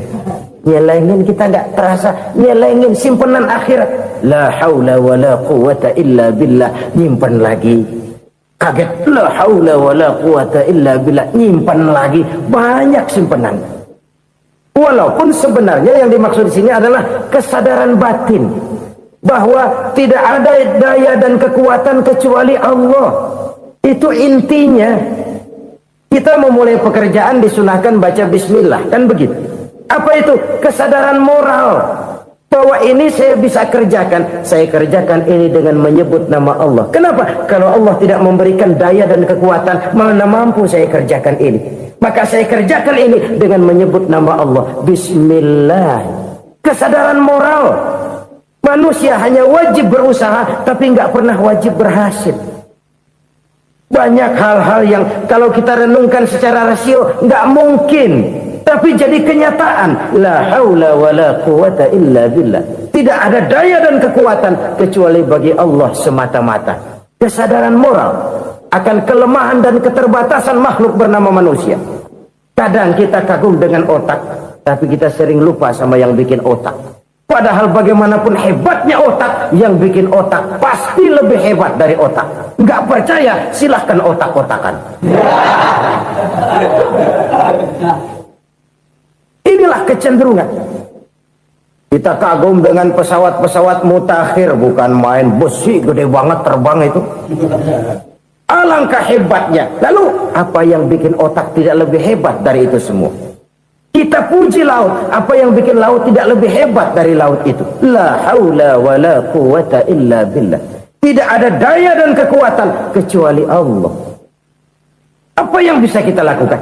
Nyelengin, kita nggak terasa. Nyelengin simpenan akhirat. La haula wa la quwwata illa billah. Nyimpen lagi. Kaget, la haula wa la quwwata illa billah, nyimpan lagi, banyak simpanan. Walaupun sebenarnya yang dimaksud di sini adalah kesadaran batin bahwa tidak ada daya dan kekuatan kecuali Allah. Itu intinya. Kita memulai pekerjaan disunahkan baca bismillah, kan begitu. Apa itu? Kesadaran moral. Bahwa ini saya bisa kerjakan. Saya kerjakan ini dengan menyebut nama Allah. Kenapa? Kalau Allah tidak memberikan daya dan kekuatan, mana mampu saya kerjakan ini. Maka saya kerjakan ini dengan menyebut nama Allah. Bismillah. Kesadaran moral. Manusia hanya wajib berusaha, tapi nggak pernah wajib berhasil. Banyak hal-hal yang kalau kita renungkan secara rasio nggak mungkin, tapi jadi kenyataan. La haula wa la quwwata illa billah. Tidak ada daya dan kekuatan kecuali bagi Allah semata-mata. kesadaran moral akan kelemahan dan keterbatasan makhluk bernama manusia. Kadang kita kagum dengan otak, tapi kita sering lupa sama yang bikin otak. Padahal bagaimanapun hebatnya otak, yang bikin otak pasti lebih hebat dari otak. Nggak percaya, silahkan otak-otakan. Inilah kecenderungan. Kita kagum dengan pesawat-pesawat mutakhir, bukan main, besi gede banget terbang itu. Alangkah hebatnya. Lalu apa yang bikin otak tidak lebih hebat dari itu semua? Kita puji laut, apa yang bikin laut tidak lebih hebat dari laut itu? La haula wa la quwata illa billah. Tidak ada daya dan kekuatan kecuali Allah. Apa yang bisa kita lakukan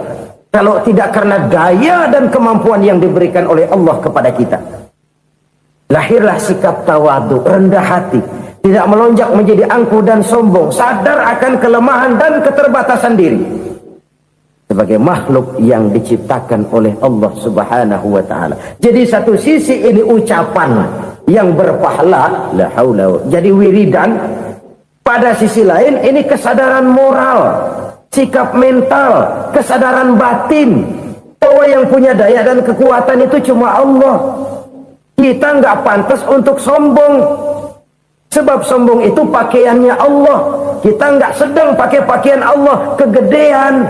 kalau tidak karena daya dan kemampuan yang diberikan oleh Allah kepada kita? Lahirlah sikap tawadu, rendah hati, tidak melonjak menjadi angkuh dan sombong, sadar akan kelemahan dan keterbatasan diri sebagai makhluk yang diciptakan oleh Allah Subhanahu wa taala. Jadi satu sisi ini ucapan yang berpahala, la haula, jadi wiridan. Pada sisi lain ini kesadaran moral, sikap mental, kesadaran batin bahwa yang punya daya dan kekuatan itu cuma Allah. Kita nggak pantas untuk sombong, sebab sombong itu pakaiannya Allah. Kita nggak sedang pakai pakaian Allah, kegedean.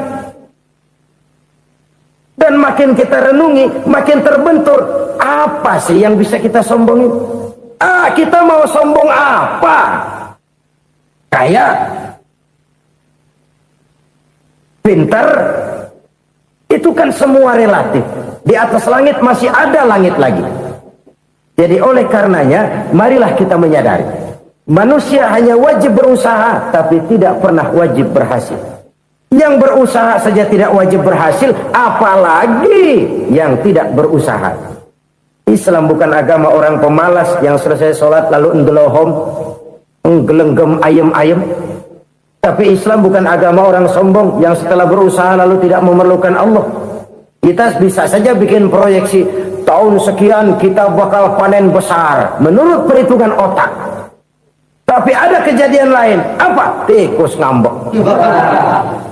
Dan makin kita renungi, makin terbentur. Apa sih yang bisa kita sombongin? Kita mau sombong apa? Kaya, pintar, itu kan semua relatif. Di atas langit masih ada langit lagi. Jadi oleh karenanya, marilah kita menyadari, manusia hanya wajib berusaha, tapi tidak pernah wajib berhasil. Yang berusaha saja tidak wajib berhasil, apalagi yang tidak berusaha. Islam bukan agama orang pemalas yang selesai sholat lalu endelohom, nggelenggem ayem-ayem. Tapi Islam bukan agama orang sombong yang setelah berusaha lalu tidak memerlukan Allah. Kita bisa saja bikin proyeksi, tahun sekian kita bakal panen besar menurut perhitungan otak. Tapi ada kejadian lain. Apa? Tikus ngambek.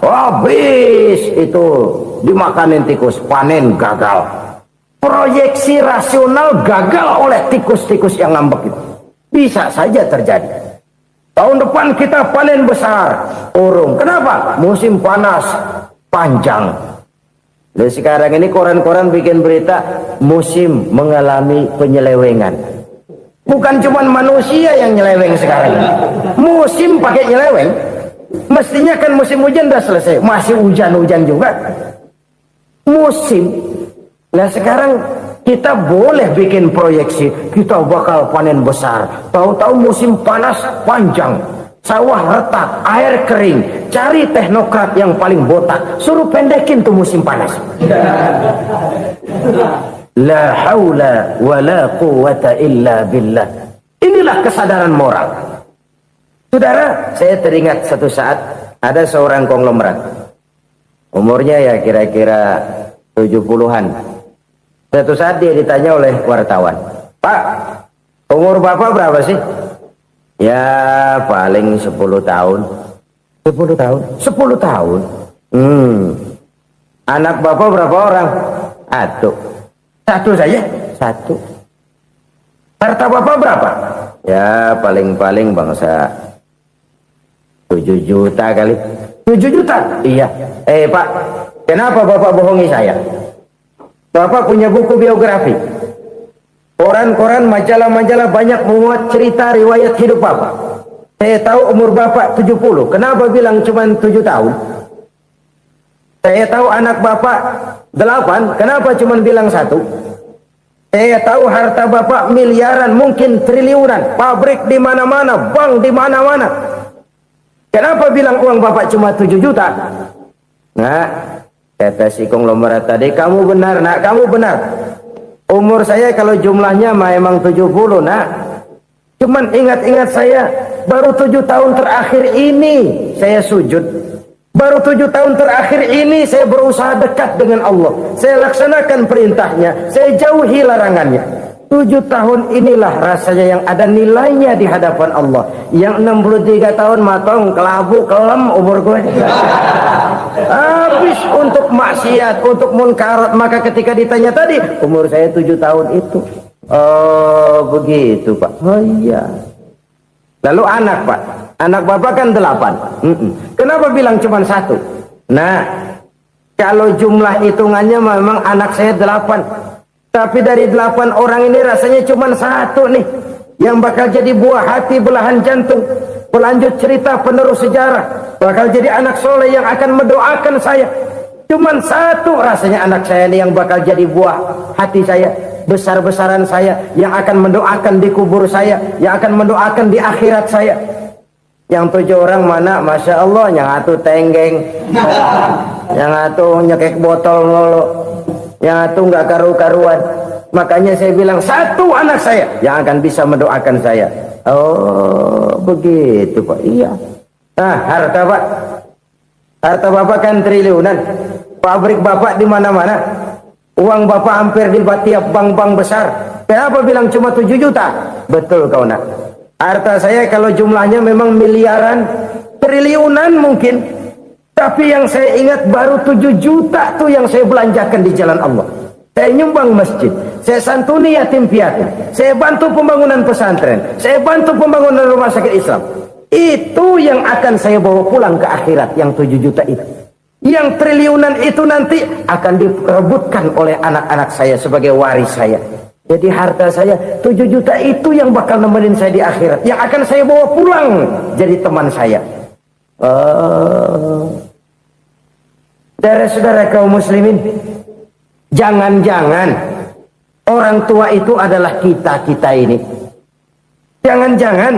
Habis itu dimakanin tikus, panen gagal. Proyeksi rasional gagal oleh tikus-tikus yang ngambek itu. Bisa saja terjadi. Tahun depan kita panen besar, urung. Kenapa? Musim panas panjang. Dan sekarang ini koran-koran bikin berita musim mengalami penyelewengan. Bukan cuma manusia yang nyeleweng sekarang. Musim pakai nyeleweng. Mestinya kan musim hujan udah selesai, masih hujan-hujan juga. Musim. Nah sekarang kita boleh bikin proyeksi, kita bakal panen besar. Tahu-tahu musim panas panjang, sawah retak, air kering. Cari teknokrat yang paling botak, suruh pendekin tuh musim panas. La haula wa la quwata illa billah. Inilah kesadaran moral. Saudara, saya teringat satu saat ada seorang konglomerat. Umurnya ya kira-kira 70-an. Satu saat dia ditanya oleh wartawan, "Pak, umur Bapak berapa sih?" "Ya paling 10 tahun." 10 tahun? 10 tahun? Anak Bapak berapa orang? Satu saja? Satu. Harta Bapak berapa? Ya paling-paling bangsa 7 juta kali. 7 juta? Iya. Pak, kenapa Bapak bohongi saya? Bapak punya buku biografi. Koran-koran, majalah-majalah banyak memuat cerita riwayat hidup Bapak. Saya tahu umur Bapak 70. Kenapa bilang cuma 7 tahun? Saya tahu anak Bapak 8. Kenapa cuma bilang 1? Saya tahu harta Bapak miliaran, mungkin triliunan. Pabrik di mana-mana, bank di mana-mana. Kenapa bilang uang Bapak cuma 7 juta? Nah, kata si konglomerat tadi, kamu benar nak, kamu benar. Umur saya kalau jumlahnya memang 70 nak. Cuman ingat-ingat saya, baru 7 tahun terakhir ini saya sujud. Baru 7 tahun terakhir ini saya berusaha dekat dengan Allah. Saya laksanakan perintahnya, saya jauhi larangannya. 7 tahun inilah rasanya yang ada nilainya di hadapan Allah. Yang 63 tahun matong, kelabu, kelem umur gue. Habis untuk maksiat, untuk munkarat. Maka ketika ditanya tadi, umur saya 7 tahun itu. Oh begitu Pak. Oh iya. Lalu anak Pak, anak Bapak kan 8. Kenapa bilang cuma 1? Nah, kalau jumlah hitungannya memang anak saya 8. Tapi dari 8 orang ini rasanya cuma 1 nih yang bakal jadi buah hati, belahan jantung, pelanjut cerita, penerus sejarah, bakal jadi anak soleh yang akan mendoakan saya. Cuma 1 rasanya anak saya ini yang bakal jadi buah hati saya, besar-besaran saya, yang akan mendoakan di kubur saya, yang akan mendoakan di akhirat saya. Yang 7 orang mana? Masya Allah, yang 1 tenggeng, yang 1 nyekek botol mulu, yang 1 nggak karu-karuan. Makanya saya bilang 1 anak saya yang akan bisa mendoakan saya. Oh begitu Pak. Iya. Nah harta Pak, harta Bapak kan triliunan, pabrik Bapak di mana-mana, uang Bapak hampir di tiap bank-bank besar. Kenapa bilang cuma 7 juta? Betul kau nak. Harta saya kalau jumlahnya memang miliaran, triliunan mungkin. Tapi yang saya ingat baru 7 juta tuh yang saya belanjakan di jalan Allah. Saya nyumbang masjid, saya santuni yatim piatu, saya bantu pembangunan pesantren, saya bantu pembangunan rumah sakit Islam. Itu yang akan saya bawa pulang ke akhirat, yang 7 juta itu. Yang triliunan itu nanti akan diperebutkan oleh anak-anak saya sebagai waris saya. Jadi harta saya 7 juta itu yang bakal nemenin saya di akhirat, yang akan saya bawa pulang jadi teman saya. Saudara-saudara kaum muslimin, jangan-jangan orang tua itu adalah kita-kita ini. Jangan-jangan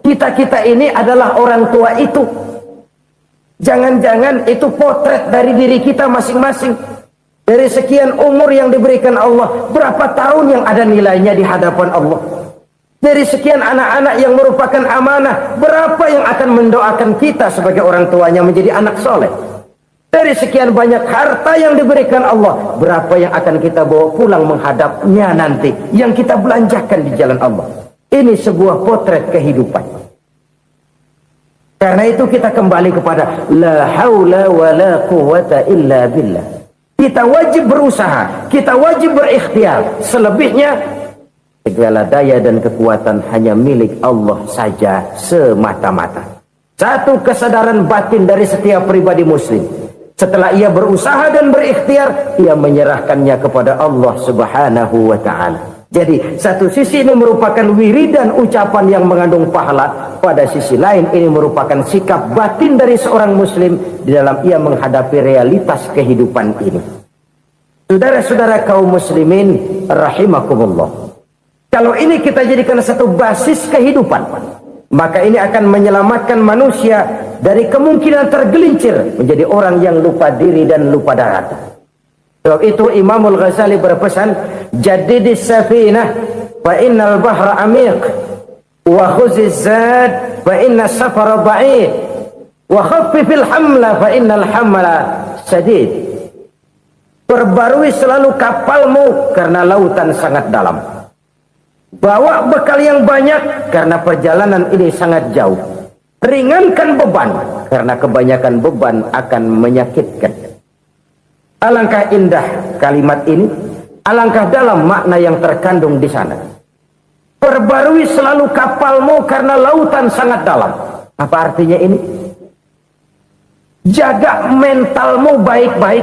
kita-kita ini adalah orang tua itu. Jangan-jangan itu potret dari diri kita masing-masing. Dari sekian umur yang diberikan Allah, berapa tahun yang ada nilainya di hadapan Allah. Dari sekian anak-anak yang merupakan amanah, berapa yang akan mendoakan kita sebagai orang tuanya menjadi anak soleh. Dari sekian banyak harta yang diberikan Allah, berapa yang akan kita bawa pulang menghadapnya nanti, yang kita belanjakan di jalan Allah. Ini sebuah potret kehidupan. Karena itu kita kembali kepada la haula wa la quwwata illa billah. Kita wajib berusaha, kita wajib berikhtiar. Selebihnya segala daya dan kekuatan hanya milik Allah saja semata-mata. Satu kesadaran batin dari setiap pribadi muslim. Setelah ia berusaha dan berikhtiar, ia menyerahkannya kepada Allah Subhanahu wa ta'ala. Jadi satu sisi ini merupakan wiridan ucapan yang mengandung pahala, pada sisi lain ini merupakan sikap batin dari seorang muslim di dalam ia menghadapi realitas kehidupan ini. Saudara-saudara kaum muslimin rahimakumullah, kalau ini kita jadikan satu basis kehidupan, maka ini akan menyelamatkan manusia dari kemungkinan tergelincir menjadi orang yang lupa diri dan lupa darat. Sebab itu Imamul Ghazali berpesan, jadidis safinah fa innal bahra amiq wa khuziz zad fa inna safara ba'id wa khaffifil hamla fa innal hamla sadid. Perbarui selalu kapalmu karena lautan sangat dalam. Bawa bekal yang banyak karena perjalanan ini sangat jauh. Ringankan beban karena kebanyakan beban akan menyakitkan. Alangkah indah kalimat ini, alangkah dalam makna yang terkandung di sana. Perbarui selalu kapalmu karena lautan sangat dalam. Apa artinya ini? Jaga mentalmu baik-baik.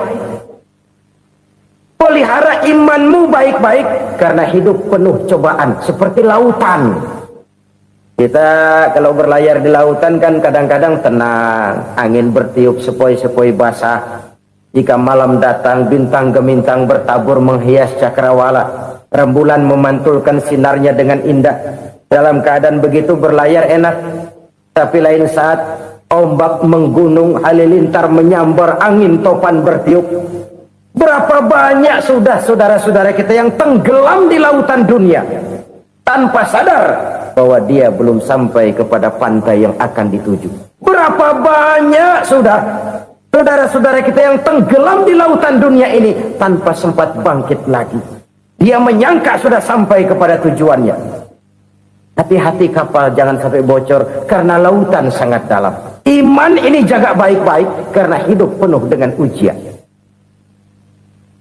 Pelihara imanmu baik-baik karena hidup penuh cobaan seperti lautan. Kita kalau berlayar di lautan kan kadang-kadang tenang, angin bertiup sepoi-sepoi basah. Jika malam datang, bintang gemintang bertabur menghias cakrawala. Rembulan memantulkan sinarnya dengan indah. Dalam keadaan begitu berlayar enak. Tapi lain saat ombak menggunung, halilintar menyambar, angin topan bertiup. Berapa banyak sudah saudara-saudara kita yang tenggelam di lautan dunia tanpa sadar bahwa dia belum sampai kepada pantai yang akan dituju. Berapa banyak sudah saudara-saudara kita yang tenggelam di lautan dunia ini tanpa sempat bangkit lagi. Dia menyangka sudah sampai kepada tujuannya. Hati-hati kapal jangan sampai bocor karena lautan sangat dalam. Iman ini jaga baik-baik karena hidup penuh dengan ujian.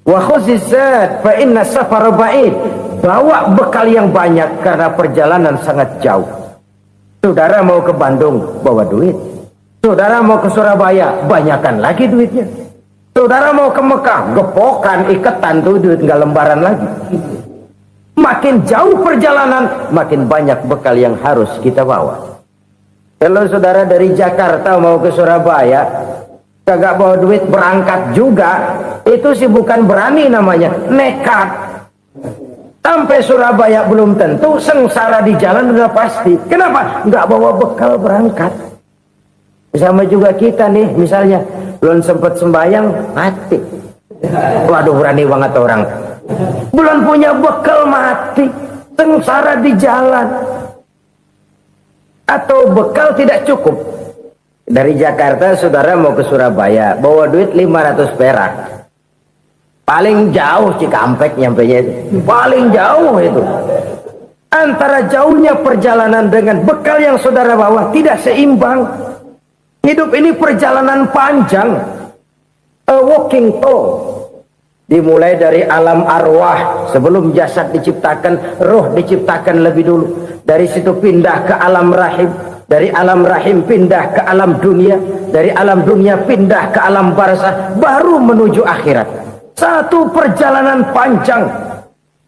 Wa khuzizat fa inna safar ba'id. Bawa bekal yang banyak karena perjalanan sangat jauh. Saudara mau ke Bandung, bawa duit. Saudara mau ke Surabaya, banyakan lagi duitnya. Saudara mau ke Mekah, gepokan, iketan tuh duit nggak lembaran lagi. Makin jauh perjalanan, makin banyak bekal yang harus kita bawa. Kalau saudara dari Jakarta mau ke Surabaya, kagak bawa duit berangkat juga, itu sih bukan berani namanya, nekat. Sampai Surabaya belum tentu, sengsara di jalan udah pasti. Kenapa? Nggak bawa bekal berangkat. Sama juga kita nih, misalnya belum sempat sembahyang, mati. Waduh, berani banget orang. Belum punya bekal, mati. Sengsara di jalan. Atau bekal tidak cukup. Dari Jakarta saudara mau ke Surabaya, bawa duit 500 perak. Paling jauh Cikampek nyampenya itu. Paling jauh itu. Antara jauhnya perjalanan dengan bekal yang saudara bawa tidak seimbang. Hidup ini perjalanan panjang. A walking tour. Dimulai dari alam arwah. Sebelum jasad diciptakan, roh diciptakan lebih dulu. Dari situ pindah ke alam rahim. Dari alam rahim pindah ke alam dunia. Dari alam dunia pindah ke alam barzah. Baru menuju akhirat. Satu perjalanan panjang.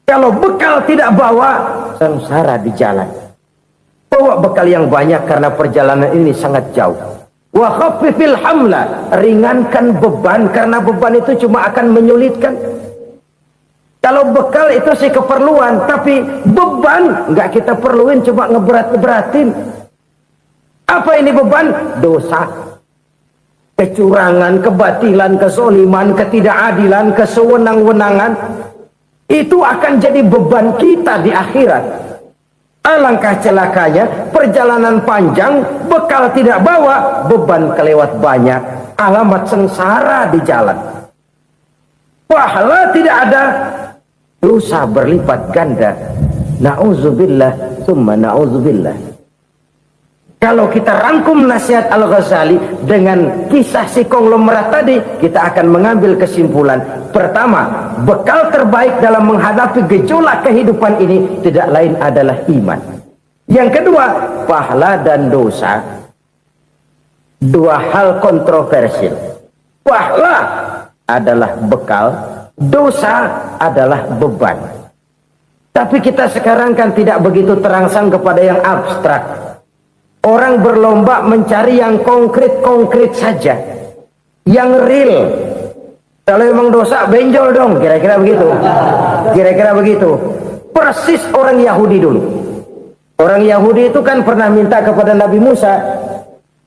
Kalau bekal tidak bawa, sengsara di jalan. Bawa bekal yang banyak karena perjalanan ini sangat jauh. Wa khaffifil hamla, ringankan beban karena beban itu cuma akan menyulitkan. Kalau bekal itu sih keperluan, tapi beban nggak kita perluin, cuma ngeberat-beratin. Apa ini beban? Dosa. Kecurangan, kebatilan, kezoliman, ketidakadilan, kesewenang-wenangan. Itu akan jadi beban kita di akhirat. Alangkah celakanya, perjalanan panjang, bekal tidak bawa, beban kelewat banyak, alamat sengsara di jalan. Pahala tidak ada, dosa berlipat ganda. Na'udzubillah, summa na'udzubillah. Kalau kita rangkum nasihat Al-Ghazali dengan kisah si konglomerat tadi, kita akan mengambil kesimpulan. Pertama, bekal terbaik dalam menghadapi gejolak kehidupan ini tidak lain adalah iman. Yang kedua, pahala dan dosa. Dua hal kontroversial. Pahala adalah bekal, dosa adalah beban. Tapi kita sekarang kan tidak begitu terangsang kepada yang abstrak. Orang berlomba mencari yang konkret-konkret saja. Yang real. Kalau memang dosa, benjol dong. Kira-kira begitu. Kira-kira begitu. Persis orang Yahudi dulu. Orang Yahudi itu kan pernah minta kepada Nabi Musa.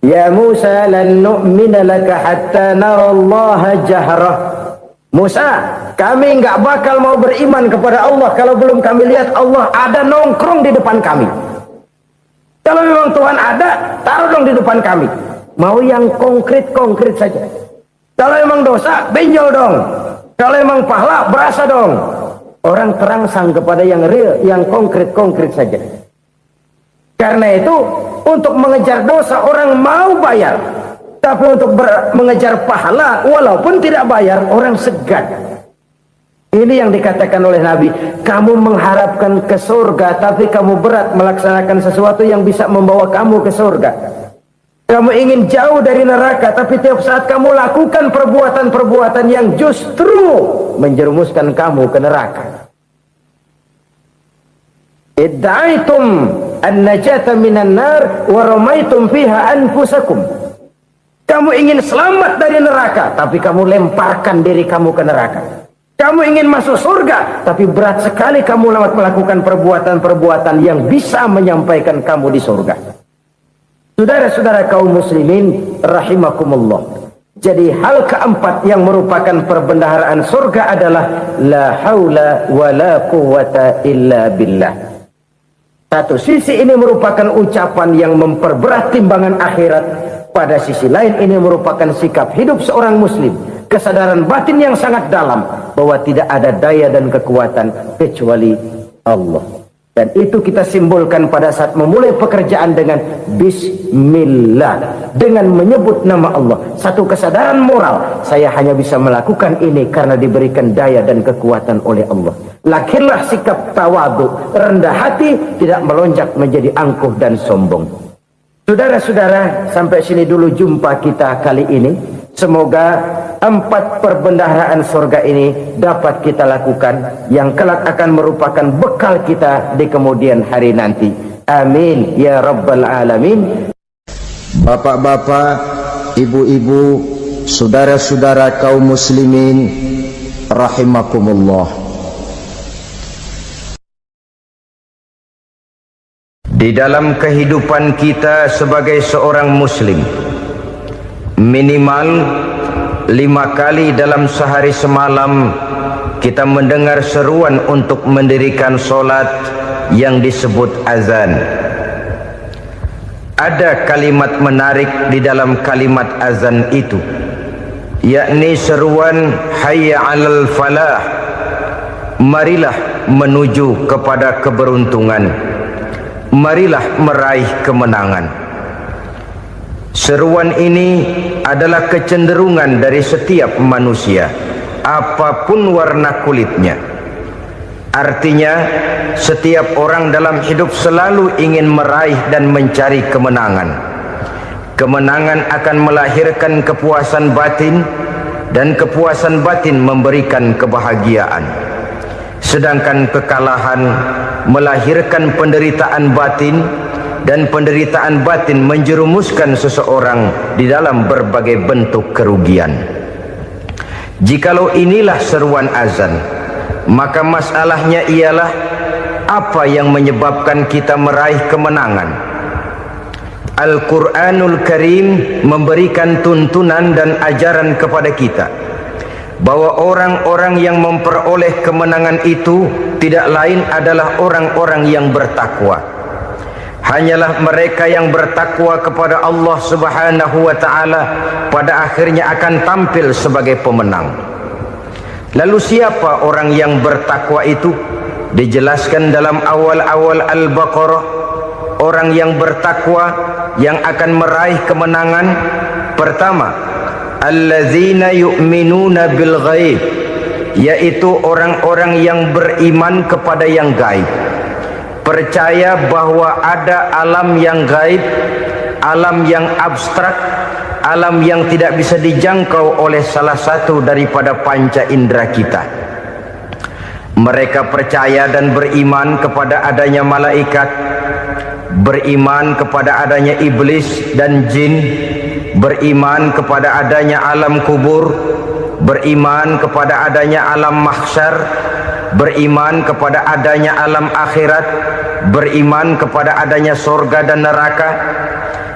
Ya Musa, lan nu'mina laka hatta narallaha jahrah. Musa, kami nggak bakal mau beriman kepada Allah kalau belum kami lihat Allah ada nongkrong di depan kami. Kalau memang Tuhan ada, taruh dong di depan kami. Mau yang konkret-konkret saja. Kalau memang dosa, benjol dong. Kalau memang pahala, berasa dong. Orang terangsang kepada yang real, yang konkret-konkret saja. Karena itu, untuk mengejar dosa, orang mau bayar. Tapi untuk mengejar pahala, walaupun tidak bayar, orang segan. Ini yang dikatakan oleh Nabi, kamu mengharapkan ke surga, tapi kamu berat melaksanakan sesuatu yang bisa membawa kamu ke surga. Kamu ingin jauh dari neraka, tapi tiap saat kamu lakukan perbuatan-perbuatan yang justru menjerumuskan kamu ke neraka. Idda'aitum an-najata minan nar wa ramaitum fiha anfusakum. Kamu ingin selamat dari neraka, tapi kamu lemparkan diri kamu ke neraka. Kamu ingin masuk surga, tapi berat sekali kamu melakukan perbuatan-perbuatan yang bisa menyampaikan kamu di surga. Saudara-saudara kaum muslimin rahimakumullah. Jadi hal keempat yang merupakan perbendaharaan surga adalah la haula wa la quwwata illa billah. Satu sisi ini merupakan ucapan yang memperberat timbangan akhirat. Pada sisi lain ini merupakan sikap hidup seorang muslim. Kesadaran batin yang sangat dalam bahwa tidak ada daya dan kekuatan kecuali Allah. Dan itu kita simbolkan pada saat memulai pekerjaan dengan Bismillah, dengan menyebut nama Allah. Satu kesadaran moral, saya hanya bisa melakukan ini karena diberikan daya dan kekuatan oleh Allah. Lahirlah sikap tawadu, rendah hati, tidak melonjak menjadi angkuh dan sombong. Saudara-saudara, sampai sini dulu jumpa kita kali ini. Semoga 4 perbendaharaan surga ini dapat kita lakukan, yang kelak akan merupakan bekal kita di kemudian hari nanti. Amin ya rabbal alamin. Bapak-bapak, ibu-ibu, saudara-saudara kaum muslimin rahimakumullah. Di dalam kehidupan kita sebagai seorang muslim, minimal 5 kali dalam sehari semalam kita mendengar seruan untuk mendirikan solat yang disebut azan. Ada kalimat menarik di dalam kalimat azan itu, yakni seruan hayya 'alal falah, marilah menuju kepada keberuntungan, marilah meraih kemenangan. Seruan ini adalah kecenderungan dari setiap manusia, apapun warna kulitnya. Artinya, setiap orang dalam hidup selalu ingin meraih dan mencari kemenangan. Kemenangan akan melahirkan kepuasan batin, dan kepuasan batin memberikan kebahagiaan. Sedangkan kekalahan melahirkan penderitaan batin, dan penderitaan batin menjerumuskan seseorang di dalam berbagai bentuk kerugian. Jikalau inilah seruan azan, maka masalahnya ialah apa yang menyebabkan kita meraih kemenangan. Al-Quranul Karim memberikan tuntunan dan ajaran kepada kita bahwa orang-orang yang memperoleh kemenangan itu tidak lain adalah orang-orang yang bertakwa. Hanyalah mereka yang bertakwa kepada Allah Subhanahu wa ta'ala pada akhirnya akan tampil sebagai pemenang. Lalu siapa orang yang bertakwa itu? Dijelaskan dalam awal-awal Al-Baqarah, orang yang bertakwa yang akan meraih kemenangan. Pertama, allazina yu'minuna bil ghaib, yaitu orang-orang yang beriman kepada yang gaib, percaya bahwa ada alam yang gaib, alam yang abstrak, alam yang tidak bisa dijangkau oleh salah satu daripada panca indera kita. Mereka percaya dan beriman kepada adanya malaikat, beriman kepada adanya iblis dan jin, beriman kepada adanya alam kubur, beriman kepada adanya alam mahsyar, beriman kepada adanya alam akhirat, beriman kepada adanya surga dan neraka.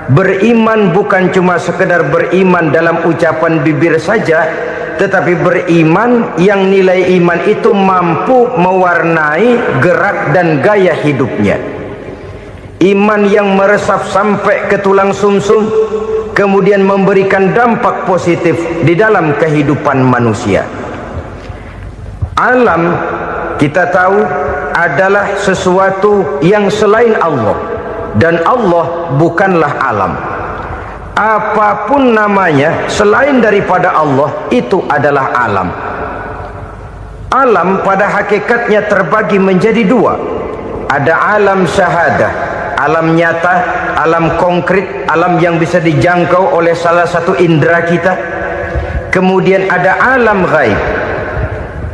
Beriman bukan cuma sekedar beriman dalam ucapan bibir saja, tetapi beriman yang nilai iman itu mampu mewarnai gerak dan gaya hidupnya. Iman yang meresap sampai ke tulang sumsum, kemudian memberikan dampak positif di dalam kehidupan manusia. Alam, kita tahu, adalah sesuatu yang selain Allah, dan Allah bukanlah alam. Apapun namanya selain daripada Allah, itu adalah alam. Alam pada hakikatnya terbagi menjadi 2. Ada alam syahadah, alam nyata, alam konkret, alam yang bisa dijangkau oleh salah satu indera kita. Kemudian ada alam ghaib,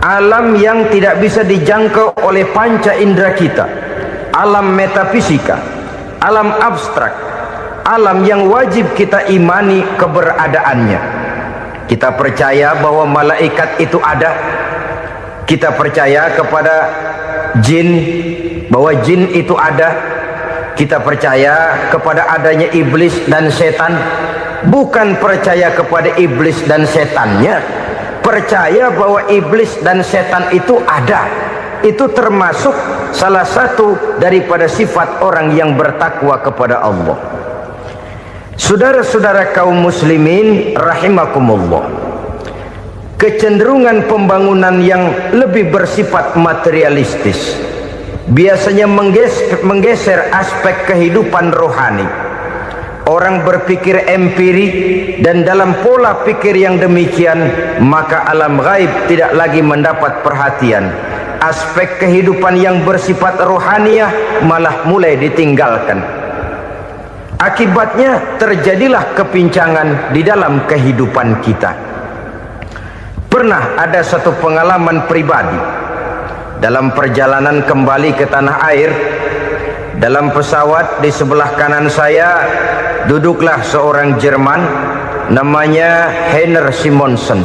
alam yang tidak bisa dijangkau oleh panca indera kita, alam metafisika, alam abstrak, alam yang wajib kita imani keberadaannya. Kita percaya bahwa malaikat itu ada, kita percaya kepada jin, bahwa jin itu ada, kita percaya kepada adanya iblis dan setan. Bukan percaya kepada iblis dan setannya, percaya bahwa iblis dan setan itu ada. Itu termasuk salah satu daripada sifat orang yang bertakwa kepada Allah. Saudara-saudara kaum muslimin rahimakumullah, kecenderungan pembangunan yang lebih bersifat materialistis biasanya menggeser aspek kehidupan rohani. Orang berpikir empiri, dan dalam pola pikir yang demikian maka alam gaib tidak lagi mendapat perhatian. Aspek kehidupan yang bersifat rohaniah malah mulai ditinggalkan. Akibatnya terjadilah kepincangan di dalam kehidupan kita. Pernah ada satu pengalaman pribadi dalam perjalanan kembali ke tanah air. Dalam pesawat di sebelah kanan saya duduklah seorang Jerman namanya Heiner Simonsen.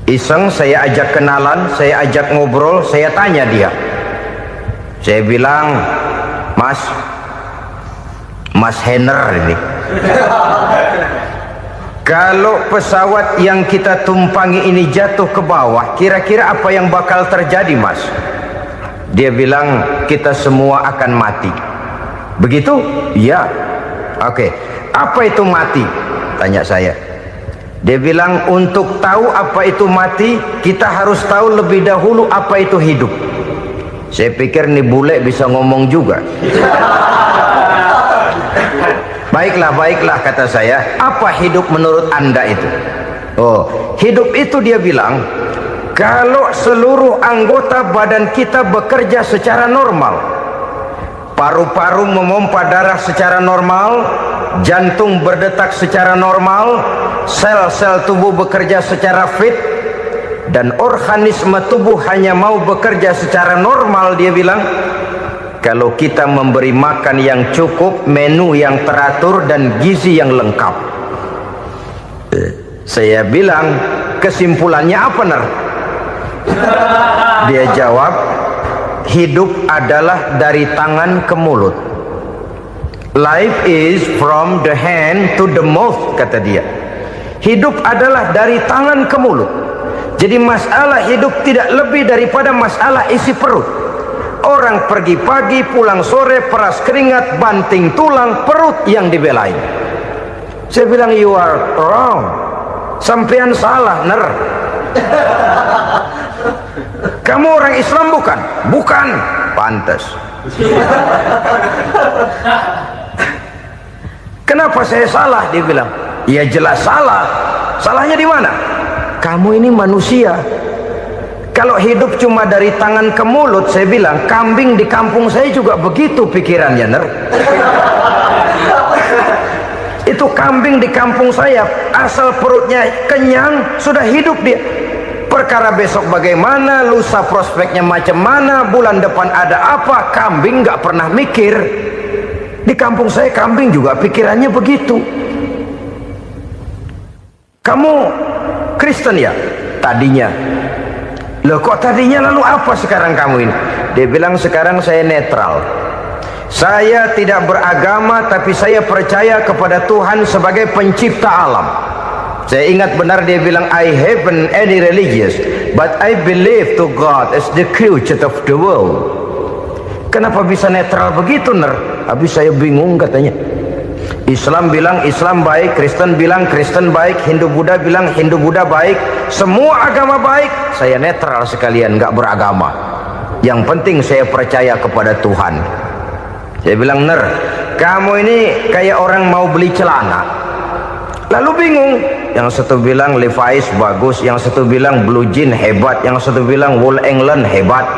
Iseng saya ajak kenalan, saya ajak ngobrol, saya tanya dia. Saya bilang, Mas Heiner ini, kalau pesawat yang kita tumpangi ini jatuh ke bawah, kira-kira apa yang bakal terjadi, Mas? Dia bilang, kita semua akan mati. Begitu? Ya. Oke. Apa itu mati? Tanya saya. Dia bilang, untuk tahu apa itu mati, kita harus tahu lebih dahulu apa itu hidup. Saya pikir nih bule bisa ngomong juga. Baiklah kata saya. Apa hidup menurut Anda itu? Oh, hidup itu dia bilang, kalau seluruh anggota badan kita bekerja secara normal, paru-paru memompa darah secara normal, jantung berdetak secara normal, sel-sel tubuh bekerja secara fit, dan organisme tubuh hanya mau bekerja secara normal, dia bilang, kalau kita memberi makan yang cukup, menu yang teratur, dan gizi yang lengkap. Saya bilang, kesimpulannya apa, Ner? Dia jawab, hidup adalah dari tangan ke mulut. Life is from the hand to the mouth, kata dia. Hidup adalah dari tangan ke mulut. Jadi masalah hidup tidak lebih daripada masalah isi perut. Orang pergi pagi, pulang sore, peras keringat, banting tulang, perut yang dibelain. Saya bilang, you are wrong. Sampean salah, Ner. Kamu orang Islam bukan? Bukan. Pantas. Kenapa saya salah? Dia bilang, ya jelas salah. Salahnya di mana? Kamu ini manusia. Kalau hidup cuma dari tangan ke mulut, saya bilang, kambing di kampung saya juga begitu pikirannya, Ner. Itu kambing di kampung saya, asal perutnya kenyang, sudah hidup dia. Perkara besok bagaimana, lusa prospeknya macam mana, bulan depan ada apa, kambing nggak pernah mikir. Di kampung saya kambing juga pikirannya begitu. Kamu Kristen ya? Tadinya. Loh kok tadinya, lalu apa sekarang kamu ini? Dia bilang, sekarang saya netral. Saya tidak beragama, tapi saya percaya kepada Tuhan sebagai pencipta alam. Saya ingat benar dia bilang, I haven't any religious, but I believe to God as the creator of the world. Kenapa bisa netral begitu, Ner? Habis saya bingung katanya. Islam bilang Islam baik, Kristen bilang Kristen baik, Hindu Buddha bilang Hindu Buddha baik, semua agama baik. Saya netral sekalian, nggak beragama. Yang penting saya percaya kepada Tuhan. Saya bilang, Ner, kamu ini kayak orang mau beli celana, lalu bingung. Yang satu bilang Levi's bagus, yang satu bilang Blue Jean hebat, yang satu bilang Wool England hebat.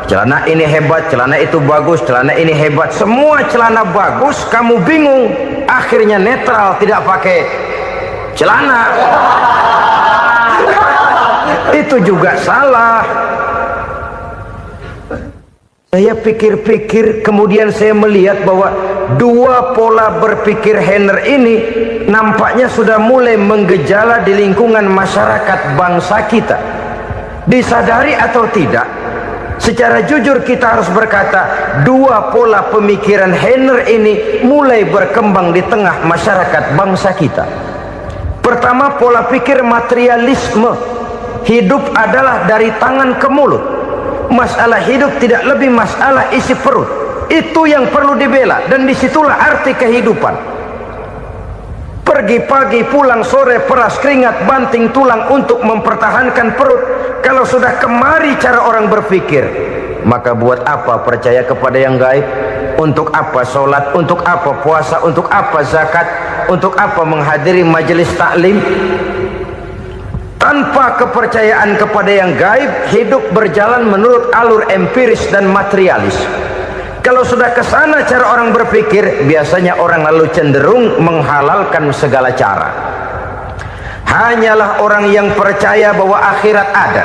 Celana ini hebat, celana itu bagus, celana ini hebat, semua celana bagus, kamu bingung. Akhirnya netral, tidak pakai celana. Itu juga salah. Saya pikir-pikir, kemudian saya melihat bahwa dua pola berpikir Heiner ini nampaknya sudah mulai menggejala di lingkungan masyarakat bangsa kita. Disadari atau tidak, secara jujur kita harus berkata, dua pola pemikiran Heiner ini mulai berkembang di tengah masyarakat bangsa kita. Pertama, pola pikir materialisme. Hidup adalah dari tangan ke mulut. Masalah hidup tidak lebih masalah isi perut. Itu yang perlu dibela, dan disitulah arti kehidupan. pergi pagi pulang sore, peras keringat banting tulang untuk mempertahankan perut. Kalau sudah kemari cara orang berpikir, maka buat apa percaya kepada yang gaib? Untuk apa sholat? Untuk apa puasa? Untuk apa zakat? Untuk apa menghadiri majelis taklim? Tanpa kepercayaan kepada yang gaib, hidup berjalan menurut alur empiris dan materialis. Kalau sudah ke sana cara orang berpikir, biasanya orang lalu cenderung menghalalkan segala cara. Hanyalah orang yang percaya bahwa akhirat ada,